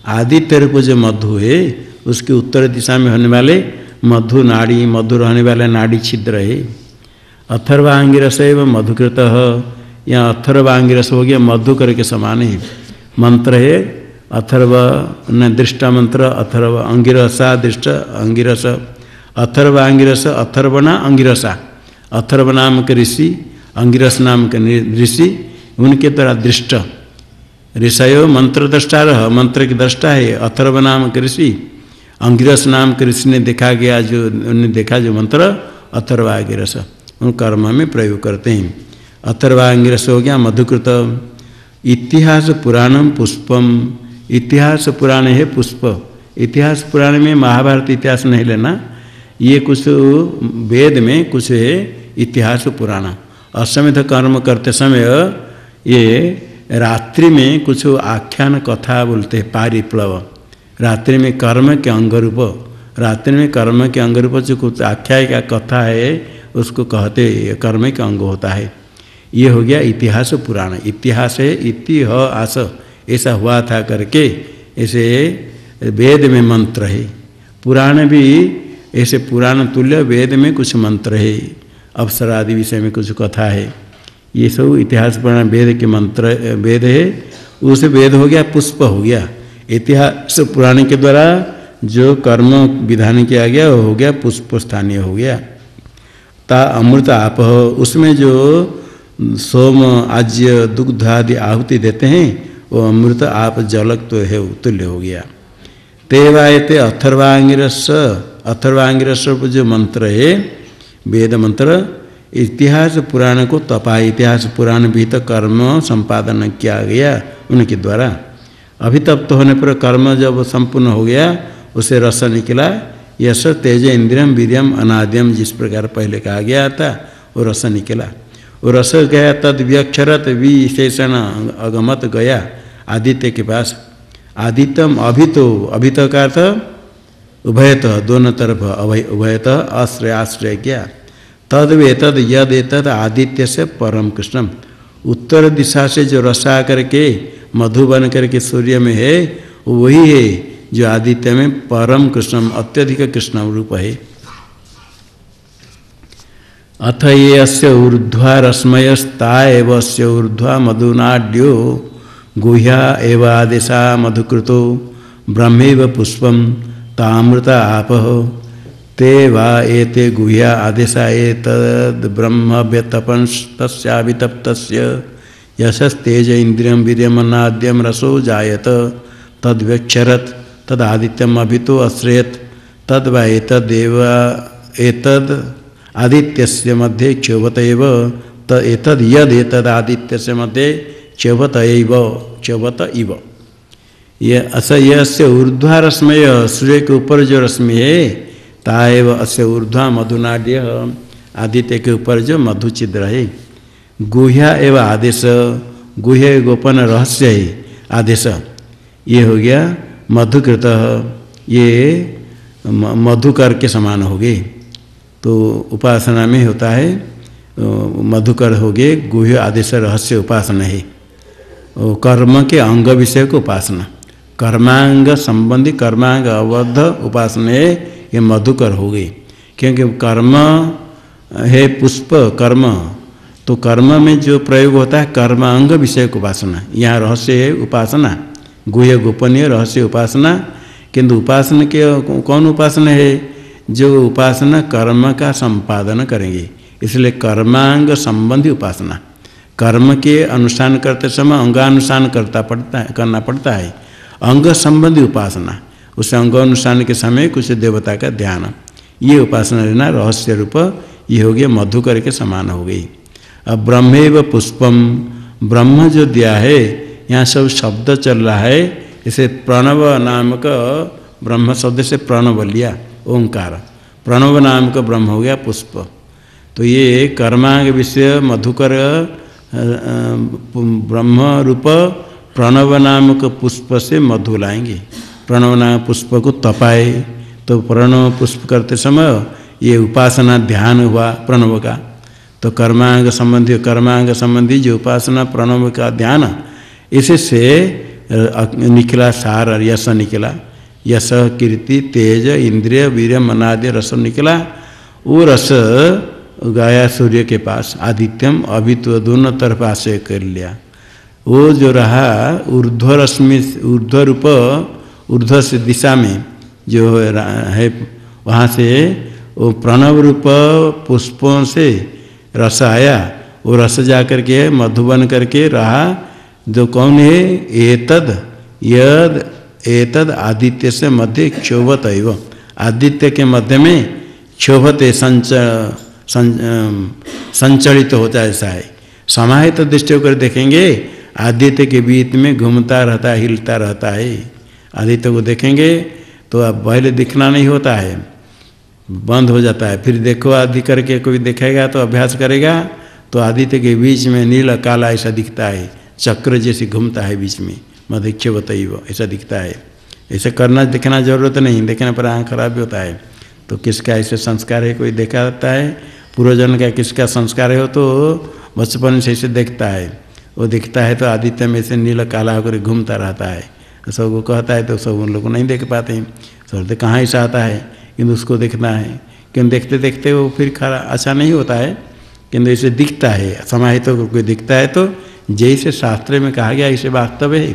आदित्य रूप जो मधु है उसके उत्तर दिशा में होने वाले मधु नाड़ी, मधु रहने वाले नाड़ी छिद्र है। अथर्वांगिरस एवं मधुकृत, यहाँ अथर्वांगिरस हो गया मधुकर के समान है। मंत्र है अथर्व न दृष्टा मंत्र, अथर्व अंगिरसा दृष्ट अंगिरस, अथर्वांगिरस अथर्वणा अंगिरसा। अथर्व नाम के ऋषि, अंगिरस नाम के ऋषि, उनके द्वारा दृष्ट ऋषयो मंत्र दृष्टा रह, मंत्र की दृष्टा है अथर्व नाम के ऋषि। अंगिरस नाम के ऋषि ने देखा गया, जो उन्होंने देखा जो मंत्र अथर्वांगिरस उन कर्म में प्रयोग करते हैं। अथर्वांगिरस हो गया मधुकृत। इतिहास पुराणम पुष्पम, इतिहास पुराण है पुष्प। इतिहास पुराण में महाभारत इतिहास नहीं लेना, ये कुछ वेद में कुछ है इतिहास पुराण। अश्वमेध कर्म करते समय ये रात्रि में कुछ आख्यान कथा बोलते हैं, पारिप्लव। रात्रि में कर्म के अंगरूप, रात्रि में कर्म के अंगरूप जो कुछ आख्याय का कथा है उसको कहते कर्म का अंग होता है। ये हो गया इतिहास पुराण। इतिहास है इतिहास, ऐसा हुआ था करके ऐसे वेद में मंत्र है। पुराण भी ऐसे पुराण तुल्य वेद में कुछ मंत्र है, अप्सरा आदि विषय में कुछ कथा है। ये सब इतिहास पुराण वेद के मंत्र वेद है। उस वेद हो गया पुष्प हो गया। इतिहास पुराण के द्वारा जो कर्म विधान किया गया वो हो गया पुष्प स्थानीय हो गया। ता अमृत आप, उसमें जो सोम आज्य दुग्ध आदि आहुति देते हैं वो अमृत आप जलक तो है तुल्य हो गया। तेवायते अथर्वांगिरस, अथर्वांगिरस जो मंत्र है वेद मंत्र, इतिहास पुराण को तपा। इतिहास पुराण भी तो कर्म संपादन किया गया उनके द्वारा। अभितप्त होने पर कर्म जब संपूर्ण हो गया उसे रस निकला। यश तेज इंद्रियम वीर्यम अनाद्यम, जिस प्रकार पहले कहा गया था वो रस निकला। वो रस गया तद व्यक्षरत विशेषण अगमत गया आदित्य के पास। आदित्यम अभितो, अभितो का अर्थ उभयतः, दोनों तरफ उभयतः आश्रय आश्रय किया। तद वेतद यद एतद आदित्य से परम कृष्णम, उत्तर दिशा से जो रस आकर के मधु बन करके सूर्य में है वही है जो आदित्य में परम कृष्णम अत्यधिक कृष्ण रूप है। अथ ये अस्य ऊर्ध्वा रश्मयस्ता एव अस्य ऊर्ध्वा मधुनाड्यो गुह्या एव आदेशा मधुकृतो ब्रह्मेव पुष्पम तामृता आपः ते वा एते गुह्या आदेशा एतद् ब्रह्म व्यतपंस्तस्याभितप्तस्य यशस्तेज इंद्रियं वीर्यमन्नाद्यं रसो जायत तद्व्यक्षरत् तदादित्यम अभितो अश्रयत् तद् वा एतदेव एतद् आदित्यस्य मध्ये क्षोभत एव एतद् यद् एतद् आदित्यस्य मध्ये क्षोभत इव ये अस्य ऊर्ध्वा रश्मय सूर्य के ऊपर जो रश्मि है ताएव अस्य ऊर्ध्वा मधुनाड्य आदित्य के ऊपर जो मधु छिद्र है। गुह्या एवं आदेश गुह्य गोपन रहस्य है आदेश ये हो गया मधुकृत ये मधुकर के समान हो गए। तो उपासना में होता है मधुकर हो गए गुह्य आदेश रहस्य उपासना है। कर्म के अंग विषय को उपासना कर्मांग संबंधी कर्मांग अवध उपासना है ये मधुकर हो गई क्योंकि कर्म है पुष्प कर्म तो कर्म में जो प्रयोग होता है कर्म अंग विषय को उपासना यहाँ रहस्य है उपासना गुह्य गोपनीय रहस्य उपासना। किंतु उपासना के कौन उपासना है जो उपासना कर्म का संपादन करेंगे इसलिए कर्मांग संबंधी उपासना कर्म के अनुष्ठान करते समय अंगानुष्ठान करना पड़ता है अंग संबंधी उपासना उस अंगानुष्ठान के समय कुछ देवता का ध्यान ये उपासना लेना रहस्य रूप ये हो गया मधुकर के समान हो गई। अब ब्रह्मेव पुष्पम ब्रह्म जो दिया है यहाँ सब शब्द चल रहा है इसे प्रणव नामक ब्रह्म शब्द से प्रणव लिया ओंकार प्रणव नामक ब्रह्म हो गया पुष्प। तो ये कर्मांग विषय मधुकर ब्रह्म रूप प्रणव नामक पुष्प से मधु लाएंगे प्रणव नाम पुष्प को तपाए तो प्रणव पुष्प करते समय ये उपासना ध्यान हुआ प्रणव का। तो कर्मांग संबंधी जो उपासना प्रणव का ध्यान इसी से निकला सार और यश निकला यश कीर्ति तेज इंद्रिय वीर्य मनादि रस निकला वो रस गया सूर्य के पास आदित्यम अभी तो दोनों तरफ आश्रय कर लिया। वो जो रहा ऊर्ध्व रश्मि ऊर्ध्व रूप ऊर्ध्व से दिशा में जो है वहाँ से वो प्रणव रूप पुष्पों से रस आया वो रस जाकर के मधुबन करके रहा जो कौन है एतद आदित्य से मध्य क्षोभत एव आदित्य के मध्य में क्षोभते संचलित होता है ऐसा है। समाहित तो दृष्टि होकर देखेंगे आदित्य के बीच में घूमता रहता है हिलता रहता है। आदित्य को देखेंगे तो अब पहले दिखना नहीं होता है बंद हो जाता है फिर देखो आदि करके कोई देखेगा तो अभ्यास करेगा तो आदित्य के बीच में नीला काला ऐसा दिखता है चक्र जैसे घूमता है बीच में मधिक्ष बताइए ऐसा दिखता है। ऐसा करना देखना जरूरत नहीं देखने पर आँख खराब भी होता है। तो किसका ऐसे संस्कार है कोई देखा जाता है पूर्वजन का किसका संस्कार हो तो बचपन से ऐसे देखता है वो दिखता है तो आदित्य में से नीला काला होकर घूमता रहता है सबको कहता है तो सब उन लोग को नहीं देख पाते हैं सोचते कहाँ ऐसा आता है किंतु उसको देखना है क्यों देखते देखते वो फिर खरा अच्छा नहीं होता है किंतु इसे दिखता है समाहित तो कोई दिखता है तो जैसे शास्त्र में कहा गया इसे वास्तव है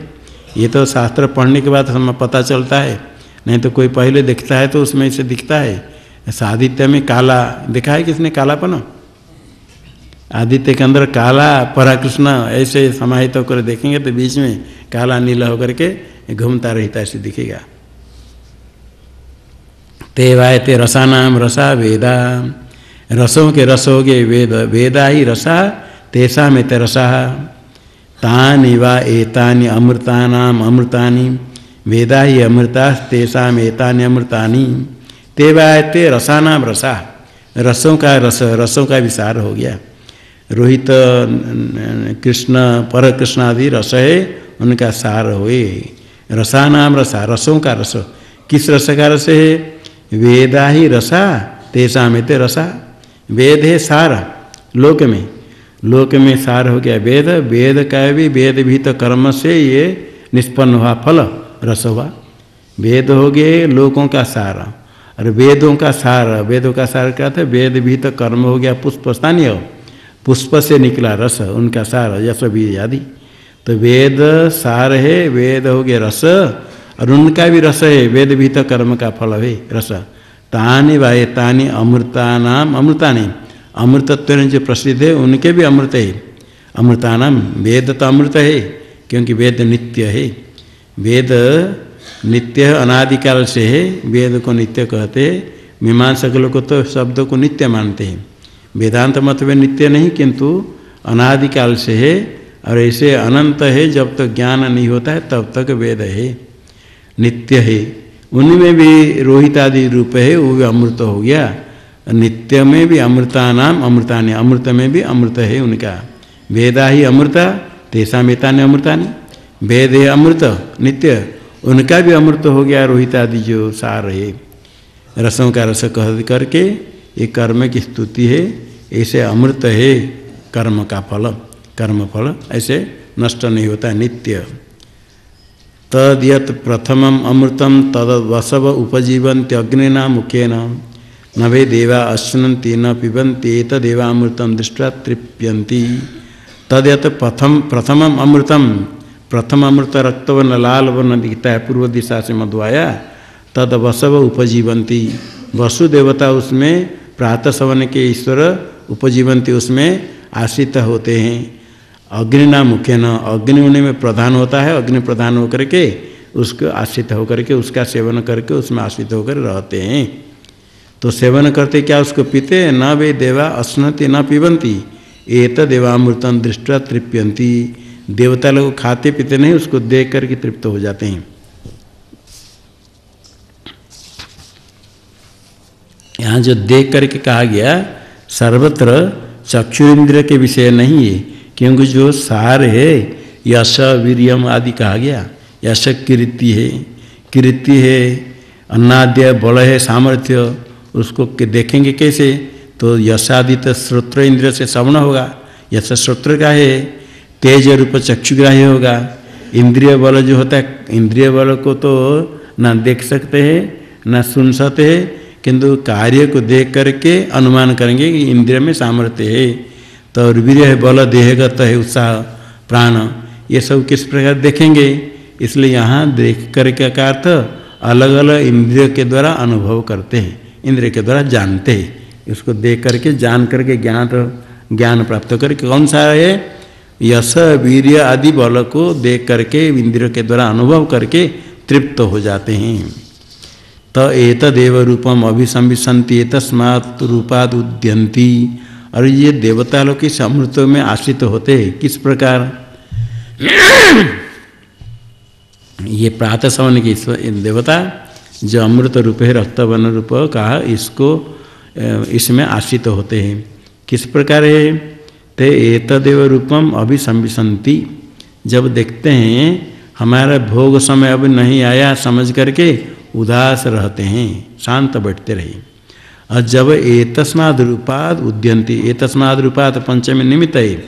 ये तो शास्त्र पढ़ने के बाद हमें पता चलता है नहीं तो कोई पहले दिखता है तो उसमें इसे दिखता है। आदित्य में काला दिखा है किसने कालापन आदित्य के अंदर काला पराकृष्ण ऐसे समाहित होकर देखेंगे तो बीच में काला नीला होकर के घूमता रहता ऐसे दिखेगा। ते वायते रसानाम रसा वेदा रसों के रस हो गए वेद वेदा ही रसा तेषा में ते रसा तानि वा एतानि अमृतानाम अमृतानि वेदा ही अमृता तेषा में एतानि अमृतानि ते वायते रसानाम रसा रसों का रस रसों का विसार हो गया। रोहित कृष्ण पर कृष्ण आदि रस है उनका सार हुए रसानाम रसा रसों का रस किस रस का रस है वेदा ही रसा तेषा में ते रसा वेद है सार लोक में सार हो गया वेद वेद का भी वेद भी तो कर्म से ये निष्पन्न हुआ फल रस हुआ। वेद हो गए लोकों का सार, और वेदों का सार, वेदों का सार क्या था? वेद भी तो कर्म हो गया पुष्प स्थानीय, पुष्प से निकला रस, उनका सार यश भी आदि। तो वेद सार है, वेद हो गया रस, और उनका भी रस है, वेद भी तो कर्म का फल है रस। तानि वायतानि अमृतानाम अमृतानि, अमृतत्व जो प्रसिद्ध है उनके भी अमृत है। अमृतानाम, वेद तो अमृत है क्योंकि वेद नित्य है। वेद नित्य अनादिकाल से है, वेद को नित्य कहते हैं। मीमांसक लोग तो शब्द को नित्य मानते हैं। वेदांत मत में नित्य नहीं किंतु अनादिकाल से है, और ऐसे अनंत है। जब तक ज्ञान नहीं होता है तब तक वेद है, नित्य है। उनमें भी रोहित आदि रूप है, वो भी अमृत हो गया। नित्य में भी अमृतानाम अमृतानि, अमृत में भी अमृत है उनका। वेदा ही अमृता तेषाम एतानि अमृतानि, वेद है अमृत नित्य, उनका भी अमृत हो गया रोहित आदि जो सार है। रसों का रस कह करके ये कर्म की स्तुति है। ऐसे अमृत है कर्म का फल, कर्म फल ऐसे नष्ट नहीं होता, नित्य। तद यत् प्रथमम अमृतम तद वसव उपजीवन्ति अग्निना मुखेन, न वे देवा अश्नन्ति न पिबन्ति एतदेवामृतं दृष्ट्वा तृप्यन्ति। तद यत् प्रथमम अमृतम, प्रथम अमृत रक्तवर्ण लाल वर्ण दिखता है, पूर्व दिशा से मधु आया। तद वसव उपजीवन्ति, वसु देवता उसमें प्रातः सवन के ईश्वर उपजीवन्ति उसमें आश्रित होते हैं। अग्निना मुखेन, अग्नि उनमें प्रधान होता है, अग्नि प्रधान होकर के उसको आश्रित होकर के उसका सेवन करके उसमें आश्रित होकर रहते हैं। तो सेवन करते क्या? उसको पीते। न वे देवा अश्नति न पिबन्ति एतदेवामृतं दृष्ट्वा तृप्यन्ति, देवता लोग खाते पीते नहीं, उसको देख करके तृप्त हो जाते हैं। यहाँ जो देख करके कहा गया सर्वत्र चक्षु इंद्रिय के विषय नहीं है, क्योंकि जो सार है यश वीर्यम आदि कहा गया। यश कीर्ति है, कीर्ति है, अन्नाद्य बल है, सामर्थ्य, उसको देखेंगे कैसे? तो यशादि तो श्रोत्र इंद्रिय से श्रवण होगा, यश श्रोत्र का है। तेज रूप चक्षुग्राही होगा। इंद्रिय बल जो होता है, इंद्रिय बल को तो ना देख सकते हैं ना सुन सकते हैं, किंतु कार्य को देख करके अनुमान करेंगे कि इंद्रिय में सामर्थ्य है। तो वीर्य है, बल देहगत है, उत्साह प्राण, ये सब किस प्रकार देखेंगे? इसलिए यहाँ देख करके का अर्थ अलग अलग इंद्रियों के द्वारा अनुभव करते हैं, इंद्रिय के द्वारा जानते हैं। इसको देख करके जान करके ज्ञान प्राप्त करके कौन सा है? यश वीर्य आदि बल को देख करके इंद्रियों के द्वारा अनुभव करके तृप्त हो जाते हैं। तो एतदेव रूपम अभिसंविशन्ति तस्मात् रूपाद उद्यन्ति, और ये देवता लोग किस अमृत में आश्रित होते हैं, किस प्रकार? ये प्रातः सवन की देवता जो अमृत रूप है, रक्तवर्ण रूप कहा, इसको इसमें आश्रित होते हैं। किस प्रकार है? ते एतदेव रूपम अभिसंविशन्ति, जब देखते हैं हमारा भोग समय अब नहीं आया समझ करके उदास रहते हैं, शांत बैठते रहे। और जब एतस्माद् रूपाद् उद्यन्ति, एतस्माद् रूपात् पंचमी निमित्त है,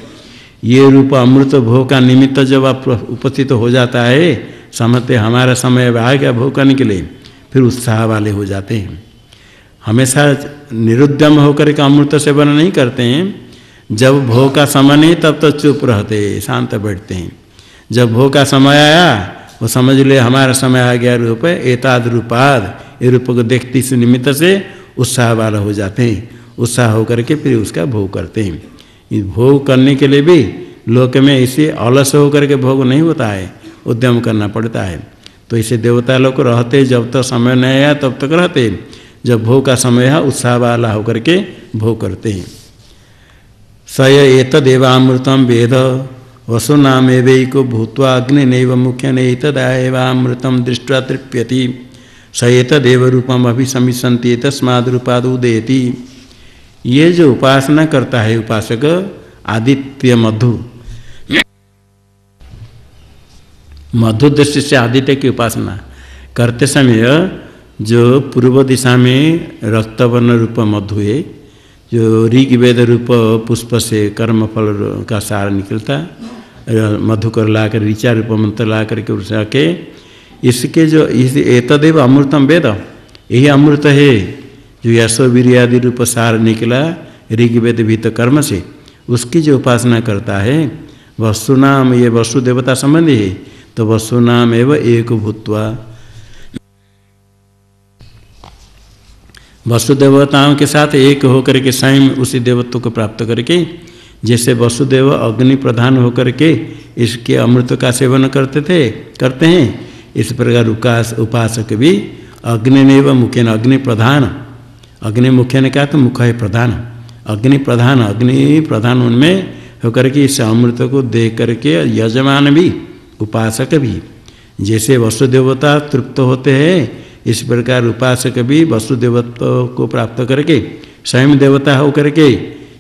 ये रूप अमृत भोग का निमित्त जब उपस्थित हो जाता है, समझते हमारा समय आ गया भोग करने के लिए, फिर उत्साह वाले हो जाते हैं। हमेशा निरुद्यम होकर के अमृत सेवन नहीं करते हैं। जब भोग का समय नहीं तब तो चुप रहते, शांत बैठते हैं। जब भोग का समय आया वो समझ ले हमारा समय आ गया, रूप है एताद रूपाद, ये रूप को देखते इस निमित्त से उत्साह वाला हो जाते हैं। उत्साह होकर के फिर उसका भोग करते हैं। इस भोग करने के लिए भी लोक में ऐसे अलस होकर के भोग नहीं होता है, उद्यम करना पड़ता है। तो इसे देवता लोग रहते जब तक समय नहीं आया तब तक रहते, जब भोग का समय है उत्साह वाला होकर के भोग करते हैं। स एतदेवामृतम वेद वसुनामेवैको भूत्वा अग्निनैव मुख्यन एतदेवामृतम दृष्ट्वा तृप्यति स एतदेव रूपम अभिसंविशन्ति तस्माद् रूपाद् उदेति। ये जो उपासना करता है उपासक आदित्य मधु दृष्टि से आदित्य की उपासना करते समय जो पूर्व दिशा में रक्तवर्ण रूप मधु है, जो ऋग्वेद रूप पुष्प से कर्मफल का सार निकलता, मधु कर ला कर ऋचा रूप मंत्र ला करके उठा के इसके जो एतदेव अमृतम वेद, यही अमृत है जो यशो वीर्यादि रूप सार निकला ऋग्वेद भीत कर्म से, उसकी जो उपासना करता है वस्तुनाम, ये वस्तु देवता संबंधी है, तो वस्तुनाम एवं एक भूत्वा, वसु देवताओं के साथ एक होकर के स्वयं उसी देवत्व को प्राप्त करके, जैसे वसुदेव अग्नि प्रधान होकर के इसके अमृत का सेवन करते हैं, इस प्रकार उपासक भी अग्निनेव मुखेन, अग्नि प्रधान, अग्नि मुख्य ने कहा तो मुख है प्रधान, अग्नि प्रधान उनमें होकर के इस अमृत को दे करके यजमान भी उपासक भी, जैसे वसुदेवता तृप्त होते हैं इस प्रकार उपासक भी वसुदेवत्व को प्राप्त करके स्वयं देवता होकर के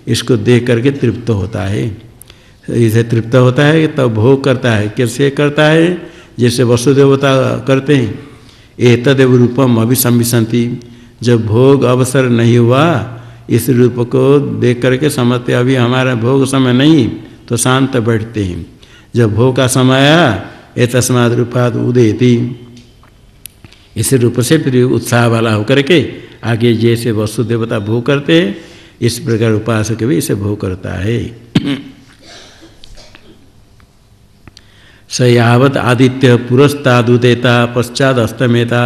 इसको देख करके तृप्त होता है। इसे तृप्त होता है तब भोग करता है, कैसे करता है, जैसे वसुदेवता करते हैं। एतदेव रूपम अभिसंविशन्ति, जब भोग अवसर नहीं हुआ इस रूप को देख करके समझते अभी हमारा भोग समय नहीं, तो शांत बैठते हैं। जब भोग का समय आया एतस्माद् रूपाद् उदेति, इस रूप से फिर उत्साह वाला होकर के आगे जैसे वसुदेवता भोग करते हैं इस प्रकार उपासक भी इसे भोग करता है। स यावत् आदित्य पुरस्तादुदेता पश्चाद अस्तमेता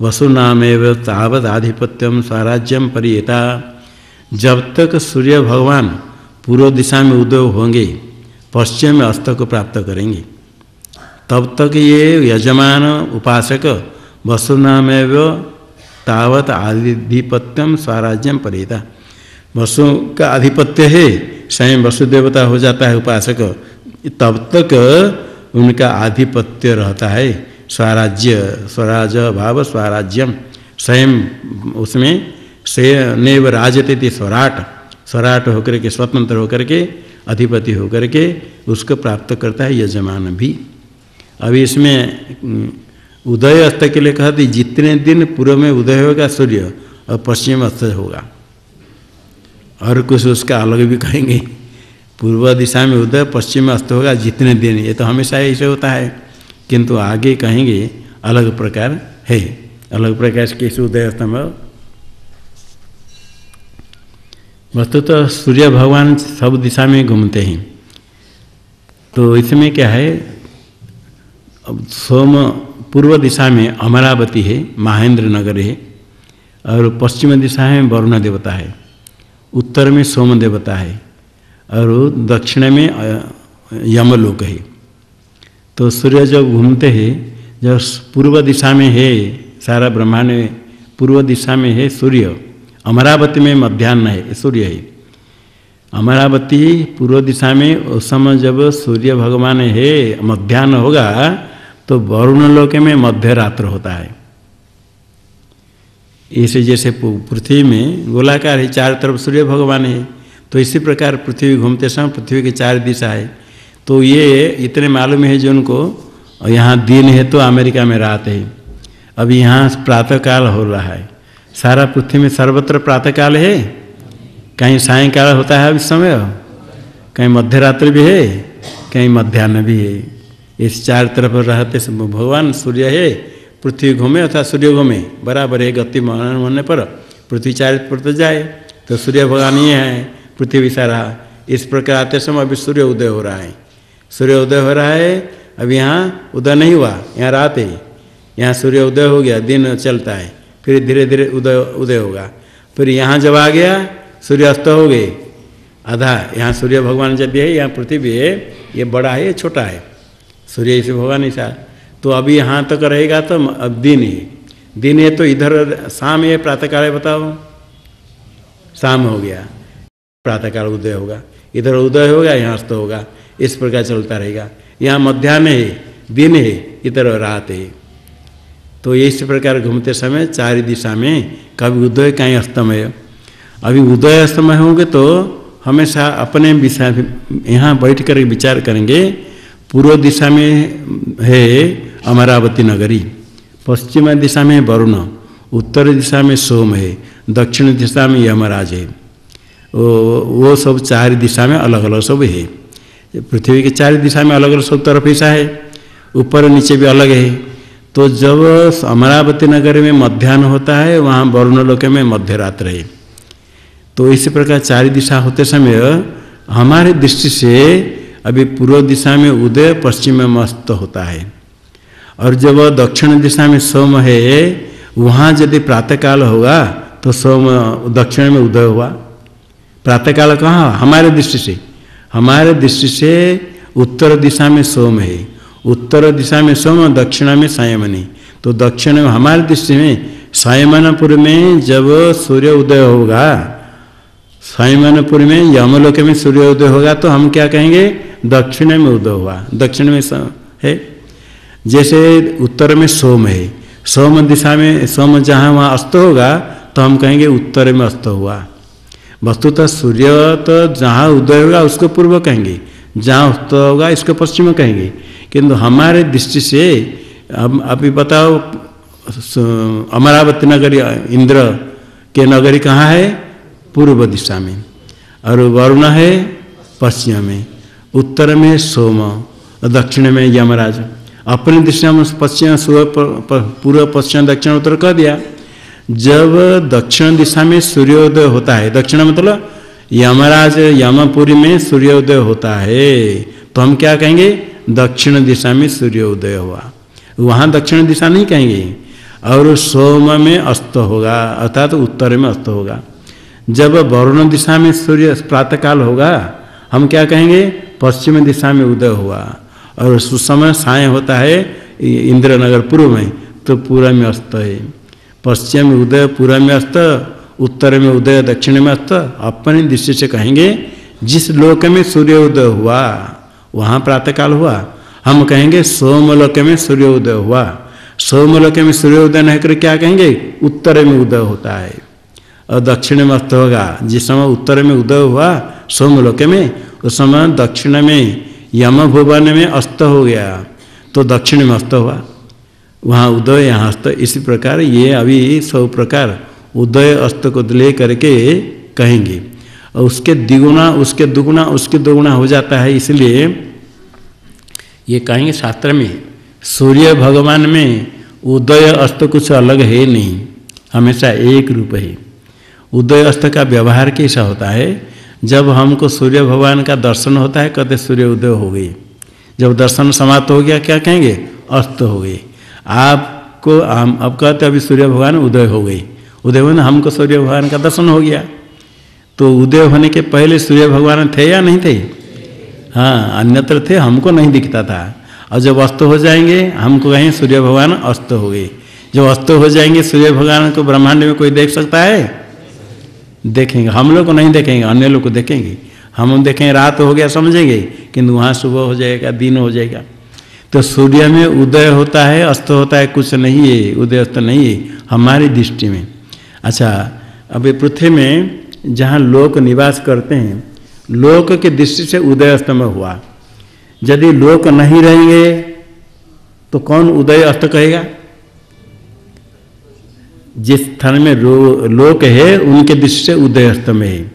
वसुनामेव तावत् आधिपत्यम स्वराज्यम परियेता, जब तक सूर्य भगवान पूर्व दिशा में उदय होंगे पश्चिम में अस्त को प्राप्त करेंगे, तब तक ये यजमान उपासक वसुनामेव तावत् आधिपत्यम स्वराज्यम परियेता, वसु का आधिपत्य है, स्वयं वसुदेवता हो जाता है उपासक, तब तक उनका आधिपत्य रहता है। स्वराज्य, स्वराज भाव स्वराज्यम, स्वयं उसमें से नैव राजते थी स्वराट होकर के स्वतंत्र होकर के अधिपति होकर के उसको प्राप्त करता है यजमान भी। अभी इसमें उदय अस्त के लिए कहती जितने दिन पूर्व में उदय होगा सूर्य और पश्चिम अस्त होगा, और कुछ उसका अलग भी कहेंगे, पूर्व दिशा में उदय पश्चिम अस्त होगा जितने दिन, ये तो हमेशा ऐसे होता है, किंतु आगे कहेंगे अलग प्रकार है, अलग प्रकार से कैसे उदय अस्त में। वस्तु तो सूर्य भगवान सब दिशा में घूमते हैं, तो इसमें क्या है, अब सोम पूर्व दिशा में अमरावती है, महेंद्र नगर है, और पश्चिम दिशा में वरुण देवता है, उत्तर में सोम देवता है, और दक्षिण में यमलोक है। तो सूर्य जब घूमते हैं, जब पूर्व दिशा में है सारा ब्रह्मांड में पूर्व दिशा में है सूर्य, अमरावती में मध्याह्न है सूर्य है, अमरावती पूर्व दिशा में उस समय जब सूर्य भगवान है मध्याह्न होगा तो वरुण लोक में मध्य रात्र होता है। इसे जैसे पृथ्वी में गोलाकार है, चारों तरफ सूर्य भगवान है, तो इसी प्रकार पृथ्वी घूमते समय पृथ्वी की चार दिशा है, तो ये इतने मालूम है जो उनको, यहाँ दिन है तो अमेरिका में रात है, अभी यहाँ प्रातःकाल हो रहा है, सारा पृथ्वी में सर्वत्र प्रातःकाल है, कहीं सायंकाल होता है इस समय, कहीं मध्यरात्रि भी है, कहीं मध्याह्न भी है, इस चार तरफ रहते भगवान सूर्य है, पृथ्वी घूमे अथवा सूर्य घूमे बराबर है, गति होने पर पृथ्वी चार पर जाए तो सूर्य भगवान ही है, पृथ्वी सारा, इस प्रकार आते समय अभी सूर्य उदय हो रहा है, सूर्य उदय हो रहा है, अभी यहाँ उदय नहीं हुआ, यहाँ रात है, यहाँ सूर्य उदय हो गया, दिन चलता है, फिर धीरे धीरे उदय होगा, फिर यहाँ जब आ गया सूर्य अस्त हो गए आधा, यहाँ सूर्य भगवान जब है, यहाँ पृथ्वी है, ये बड़ा है ये छोटा है, सूर्य इसे भगवान ऐसा, तो अभी यहाँ तक रहेगा तो अब दिन है, तो इधर शाम है प्रातःकाल है, बताओ शाम हो गया, प्रातःकाल उदय होगा, इधर उदय होगा यहाँ अस्त होगा, इस प्रकार चलता रहेगा, यहाँ मध्याह्न है दिन है, इधर रात है, तो इस प्रकार घूमते समय चार दिशा में कभी उदय कहीं अस्तमय, अभी उदय अस्तमय होंगे तो हमेशा अपने विषय यहाँ बैठ कर विचार करेंगे, पूर्व दिशा में है अमरावती नगरी, पश्चिम दिशा में वरुण, उत्तर दिशा में सोम है, दक्षिण दिशा में यमराज है, वो सब चार दिशा में अलग अलग सब है, पृथ्वी के चार दिशा में अलग अलग सब तरफ ऐसा है, ऊपर नीचे भी अलग है, तो जब अमरावती नगर में मध्याह्न होता है, वहाँ वरुण लोक में मध्यरात्र है। तो इसी प्रकार चारि दिशा होते समय हमारे दृष्टि से अभी पूर्व दिशा में उदय, पश्चिम में अस्त होता है, और जब दक्षिण दिशा में सोम है, वहाँ यदि प्रातःकाल होगा तो सोम दक्षिण में उदय हुआ। प्रातःकाल कहाँ? हमारे दृष्टि से उत्तर दिशा में सोम है, उत्तर दिशा में सोम, दक्षिण में संयमनी। तो दक्षिण में हमारे दृष्टि में संयमनपुर में जब सूर्य उदय होगा, संयमनपुर में यमलोक में सूर्य उदय होगा, तो हम क्या कहेंगे? दक्षिण में उदय हुआ, दक्षिण में है। जैसे उत्तर में सोम है, सोम दिशा में सोम जहाँ वहाँ अस्त होगा तो हम कहेंगे उत्तर में अस्त हुआ। वस्तुतः सूर्य तो जहाँ उदय होगा उसको पूर्व कहेंगे, जहाँ अस्त होगा इसको पश्चिम कहेंगे। किंतु हमारे दृष्टि से अभी बताओ, अमरावती नगरी इंद्र के नगरी कहाँ है? पूर्व दिशा में, और वरुण है पश्चिम में, उत्तर में सोम, दक्षिण में यमराज। अपनी दृष्टि में पश्चिम, पूर्व, पश्चिम, दक्षिण, उत्तर कह दिया। जब दक्षिण दिशा में सूर्योदय होता है, दक्षिण मतलब यमराज यमपुरी में सूर्योदय होता है, तो हम क्या कहेंगे? दक्षिण दिशा में सूर्योदय हुआ, वहाँ दक्षिण दिशा नहीं कहेंगे। और सोम में अस्त होगा, अर्थात तो उत्तर में अस्त होगा। जब वरुण दिशा में सूर्य प्रातःकाल होगा, हम क्या कहेंगे? पश्चिम दिशा में उदय हुआ, और सुसमय साय होता है इंद्रनगर पूर्व में, तो पूर्व में अस्त है। पश्चिम में उदय, पूर्व में अस्त, उत्तर में उदय, दक्षिण में अस्त। अपनी दृष्टि से कहेंगे जिस लोक में सूर्योदय हुआ वहाँ प्रातःकाल हुआ, हम कहेंगे सोमलोक में सूर्योदय हुआ। सोमलोक में सूर्योदय नहीं कर क्या कहेंगे? उत्तर में उदय होता है, और दक्षिण में अस्त होगा। जिस समय उत्तर में उदय हुआ सोमलोक में, उस समय दक्षिण में यम भुवन में अस्त हो गया, तो दक्षिण में अस्त हुआ, वहाँ उदय यहाँ अस्त। इसी प्रकार ये अभी सब प्रकार उदय अस्त को ले करके कहेंगे, और उसके द्विगुणा, उसके दुगुणा, उसके दोगुणा हो जाता है। इसलिए ये कहेंगे शास्त्र में सूर्य भगवान में उदय अस्त कुछ अलग है नहीं, हमेशा एक रूप है। उदय अस्त का व्यवहार कैसा होता है? जब हमको सूर्य भगवान का दर्शन होता है, कहते सूर्य उदय हो गई। जब दर्शन समाप्त हो गया क्या कहेंगे? अस्त हो गई। आपको अब कहते अभी सूर्य भगवान उदय हो गई, उदय होने हमको सूर्य भगवान का दर्शन हो गया। तो उदय होने के पहले सूर्य भगवान थे या नहीं थे? हाँ, अन्यत्र थे, हमको नहीं दिखता था। और जब अस्त हो जाएंगे हमको कहें सूर्य भगवान अस्त हो गए। जब अस्त हो जाएंगे सूर्य भगवान को ब्रह्मांड में कोई देख सकता है? देखेंगे, हम लोग को नहीं देखेंगे, अन्य लोग को देखेंगे। हम देखेंगे रात हो गया समझेंगे, किंतु वहाँ सुबह हो जाएगा, दिन हो जाएगा। तो सूर्य में उदय होता है, अस्त होता है, कुछ नहीं है, उदय अस्त नहीं है हमारी दृष्टि में। अच्छा, अभी पृथ्वी में जहाँ लोक निवास करते हैं, लोक की दृष्टि से उदय अस्त में हुआ। यदि लोक नहीं रहेंगे तो कौन उदय अस्त कहेगा? जिस स्थान में लोक है उनके दृष्टि से उदय अस्त में है।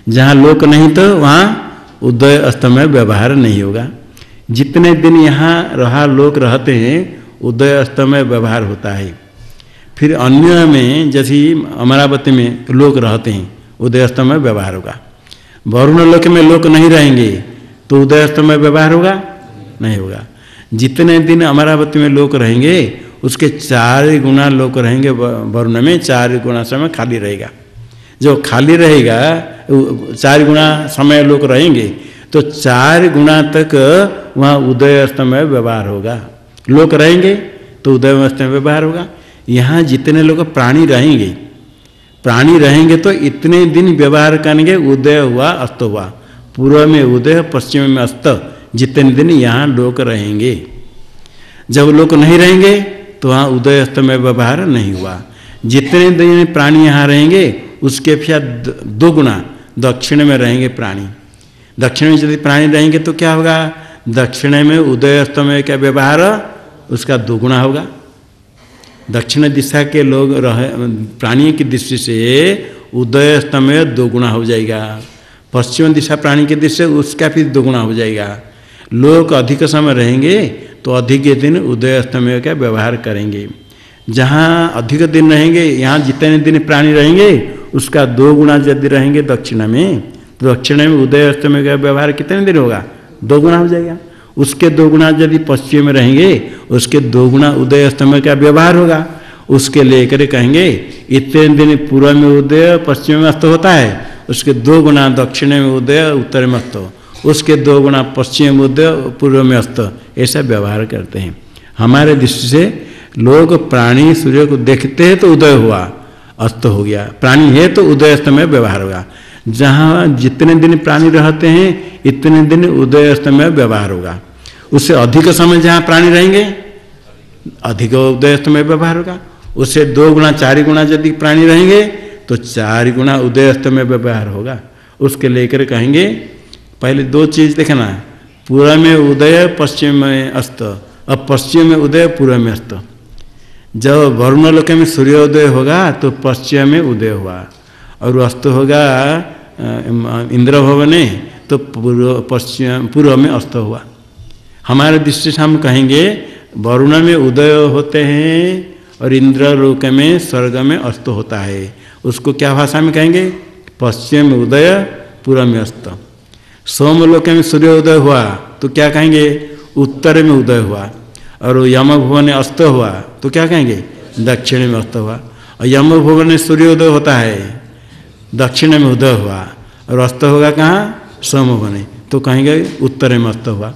जहाँ लोक नहीं तो वहाँ उदय अस्त में व्यवहार नहीं होगा। जितने दिन यहाँ रहा लोक रहते हैं उदय अस्त में व्यवहार होता है। फिर अन्य में जैसे अमरावती में लोक रहते हैं उदय अस्त में व्यवहार होगा। वरुण लोक में लोक नहीं रहेंगे तो उदय अस्त में व्यवहार होगा? नहीं होगा। जितने दिन अमरावती में लोक रहेंगे उसके 4 गुना लोक रहेंगे वरुण में, 4 गुना समय खाली रहेगा। जो खाली रहेगा 4 गुना समय लोक रहेंगे तो 4 गुना तक वहाँ उदय अस्त में व्यवहार होगा। लोक रहेंगे तो उदय अस्त में व्यवहार होगा। यहाँ जितने लोग प्राणी रहेंगे तो इतने दिन व्यवहार करेंगे, उदय हुआ अस्त हुआ, पूर्व में उदय पश्चिम में अस्त, जितने दिन यहाँ लोक रहेंगे। जब लोक नहीं रहेंगे तो वहाँ उदय अस्त में व्यवहार नहीं हुआ। जितने दिन प्राणी यहाँ रहेंगे उसके फिर 2 गुना दक्षिण में रहेंगे प्राणी। दक्षिण में यदि प्राणी रहेंगे तो क्या होगा? दक्षिण में उदय अस्त में क्या व्यवहार उसका 2 गुना होगा। दक्षिण दिशा के लोग प्राणी की दृष्टि से उदय अस्त में 2 गुना हो जाएगा। पश्चिम दिशा प्राणी की दृष्टि से उसका फिर 2 गुना हो जाएगा। लोग अधिक समय रहेंगे तो अधिक दिन उदय अस्तमय का व्यवहार करेंगे। जहाँ अधिक दिन रहेंगे, यहाँ जितने दिन प्राणी रहेंगे उसका 2 गुना यदि रहेंगे दक्षिणा में, तो दक्षिणा में उदय अस्तमय का व्यवहार कितने दिन होगा? 2 गुना हो जाएगा। उसके 2 गुना यदि पश्चिम में रहेंगे उसके 2 गुना उदय अस्तमय का व्यवहार होगा। उसके लेकर कहेंगे इतने दिन पूर्व में उदय पश्चिम में अस्त होता है, उसके 2 गुना दक्षिण में उदय उत्तर में अस्त, उसके 2 गुना पश्चिम में उदय पूर्व में अस्त, ऐसा व्यवहार करते हैं। हमारे दृष्टि से लोग प्राणी सूर्य को देखते हैं तो उदय हुआ अस्त हो गया, प्राणी है तो उदय अस्त में व्यवहार होगा। जहाँ जितने दिन प्राणी रहते हैं इतने दिन उदय अस्त में व्यवहार होगा। उससे अधिक समय जहाँ प्राणी रहेंगे अधिक उदय अस्त में व्यवहार होगा। उससे 2 गुना 4 गुना यदि प्राणी रहेंगे तो 4 गुना उदय अस्त में व्यवहार होगा। उसके लेकर कहेंगे पहले 2 चीज देखना, पूर्व में उदय पश्चिम में अस्त, अब पश्चिम में उदय पूर्व में अस्त। जब वरुण लोक में सूर्योदय होगा तो पश्चिम में उदय हुआ और अस्त होगा इंद्र भवने तो पूर्व में अस्त हुआ। हमारे दृष्टि से हम कहेंगे वरुण में उदय होते हैं और इंद्र लोक में स्वर्ग में अस्त होता है। उसको क्या भाषा में कहेंगे? पश्चिम में उदय पूर्व में अस्त। सोमलोक में सूर्योदय हुआ तो क्या कहेंगे? उत्तर में उदय हुआ। और यम भुवन में अस्त हुआ तो क्या कहेंगे? दक्षिण में अस्त हुआ। और यम भुवन में सूर्योदय होता है, दक्षिण में उदय हुआ और अस्त होगा कहाँ? सोमभुवन में, तो कहेंगे उत्तर में अस्त हुआ।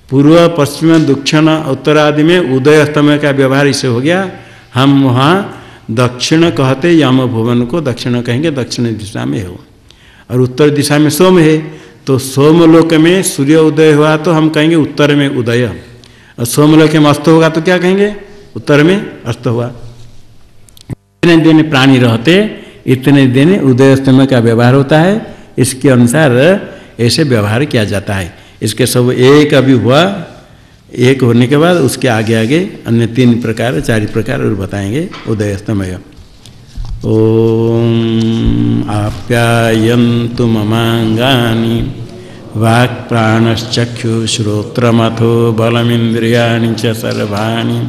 पूर्व पश्चिम दक्षिण उत्तर आदि में उदय अस्तमय का व्यवहार इससे हो गया। हम वहाँ दक्षिण कहते यम भुवन को दक्षिण कहेंगे, दक्षिण दिशा में हो, और उत्तर दिशा में सोम है तो सोमलोक में सूर्य उदय हुआ तो हम कहेंगे उत्तर में उदय, और सोमलोक में अस्त होगा तो क्या कहेंगे? उत्तर में अस्त हुआ। इतने दिन प्राणी रहते इतने दिन उदय अस्तमय का व्यवहार होता है। इसके अनुसार ऐसे व्यवहार किया जाता है। इसके सब एक अभी हुआ, एक होने के बाद उसके आगे आगे अन्य 3 प्रकार 4 प्रकार और बताएंगे उदय अस्तमय। ओम आप्यायन्तु ममांगानि वाक्प्राणश्चक्षुश्रोत्रमथो बलमिन्द्रियाणि च सर्वाणि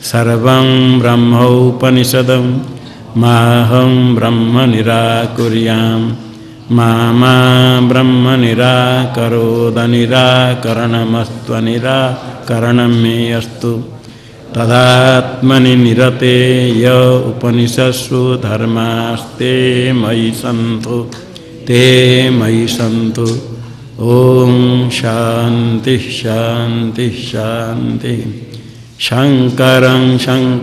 सर्वं ब्रह्मोपनिषदं माहं ब्रह्म निराकुर्याम् मा ब्रह्म निराकरोदनिराकरणमस्त्वनिराकरणं मे अस्तु तदात्मनि निरते य उपनिषत्सु धर्मास्ते मयि सन्तु ते मयि सन्तु। ओम शांति शांति शांति। शंकरं शंकर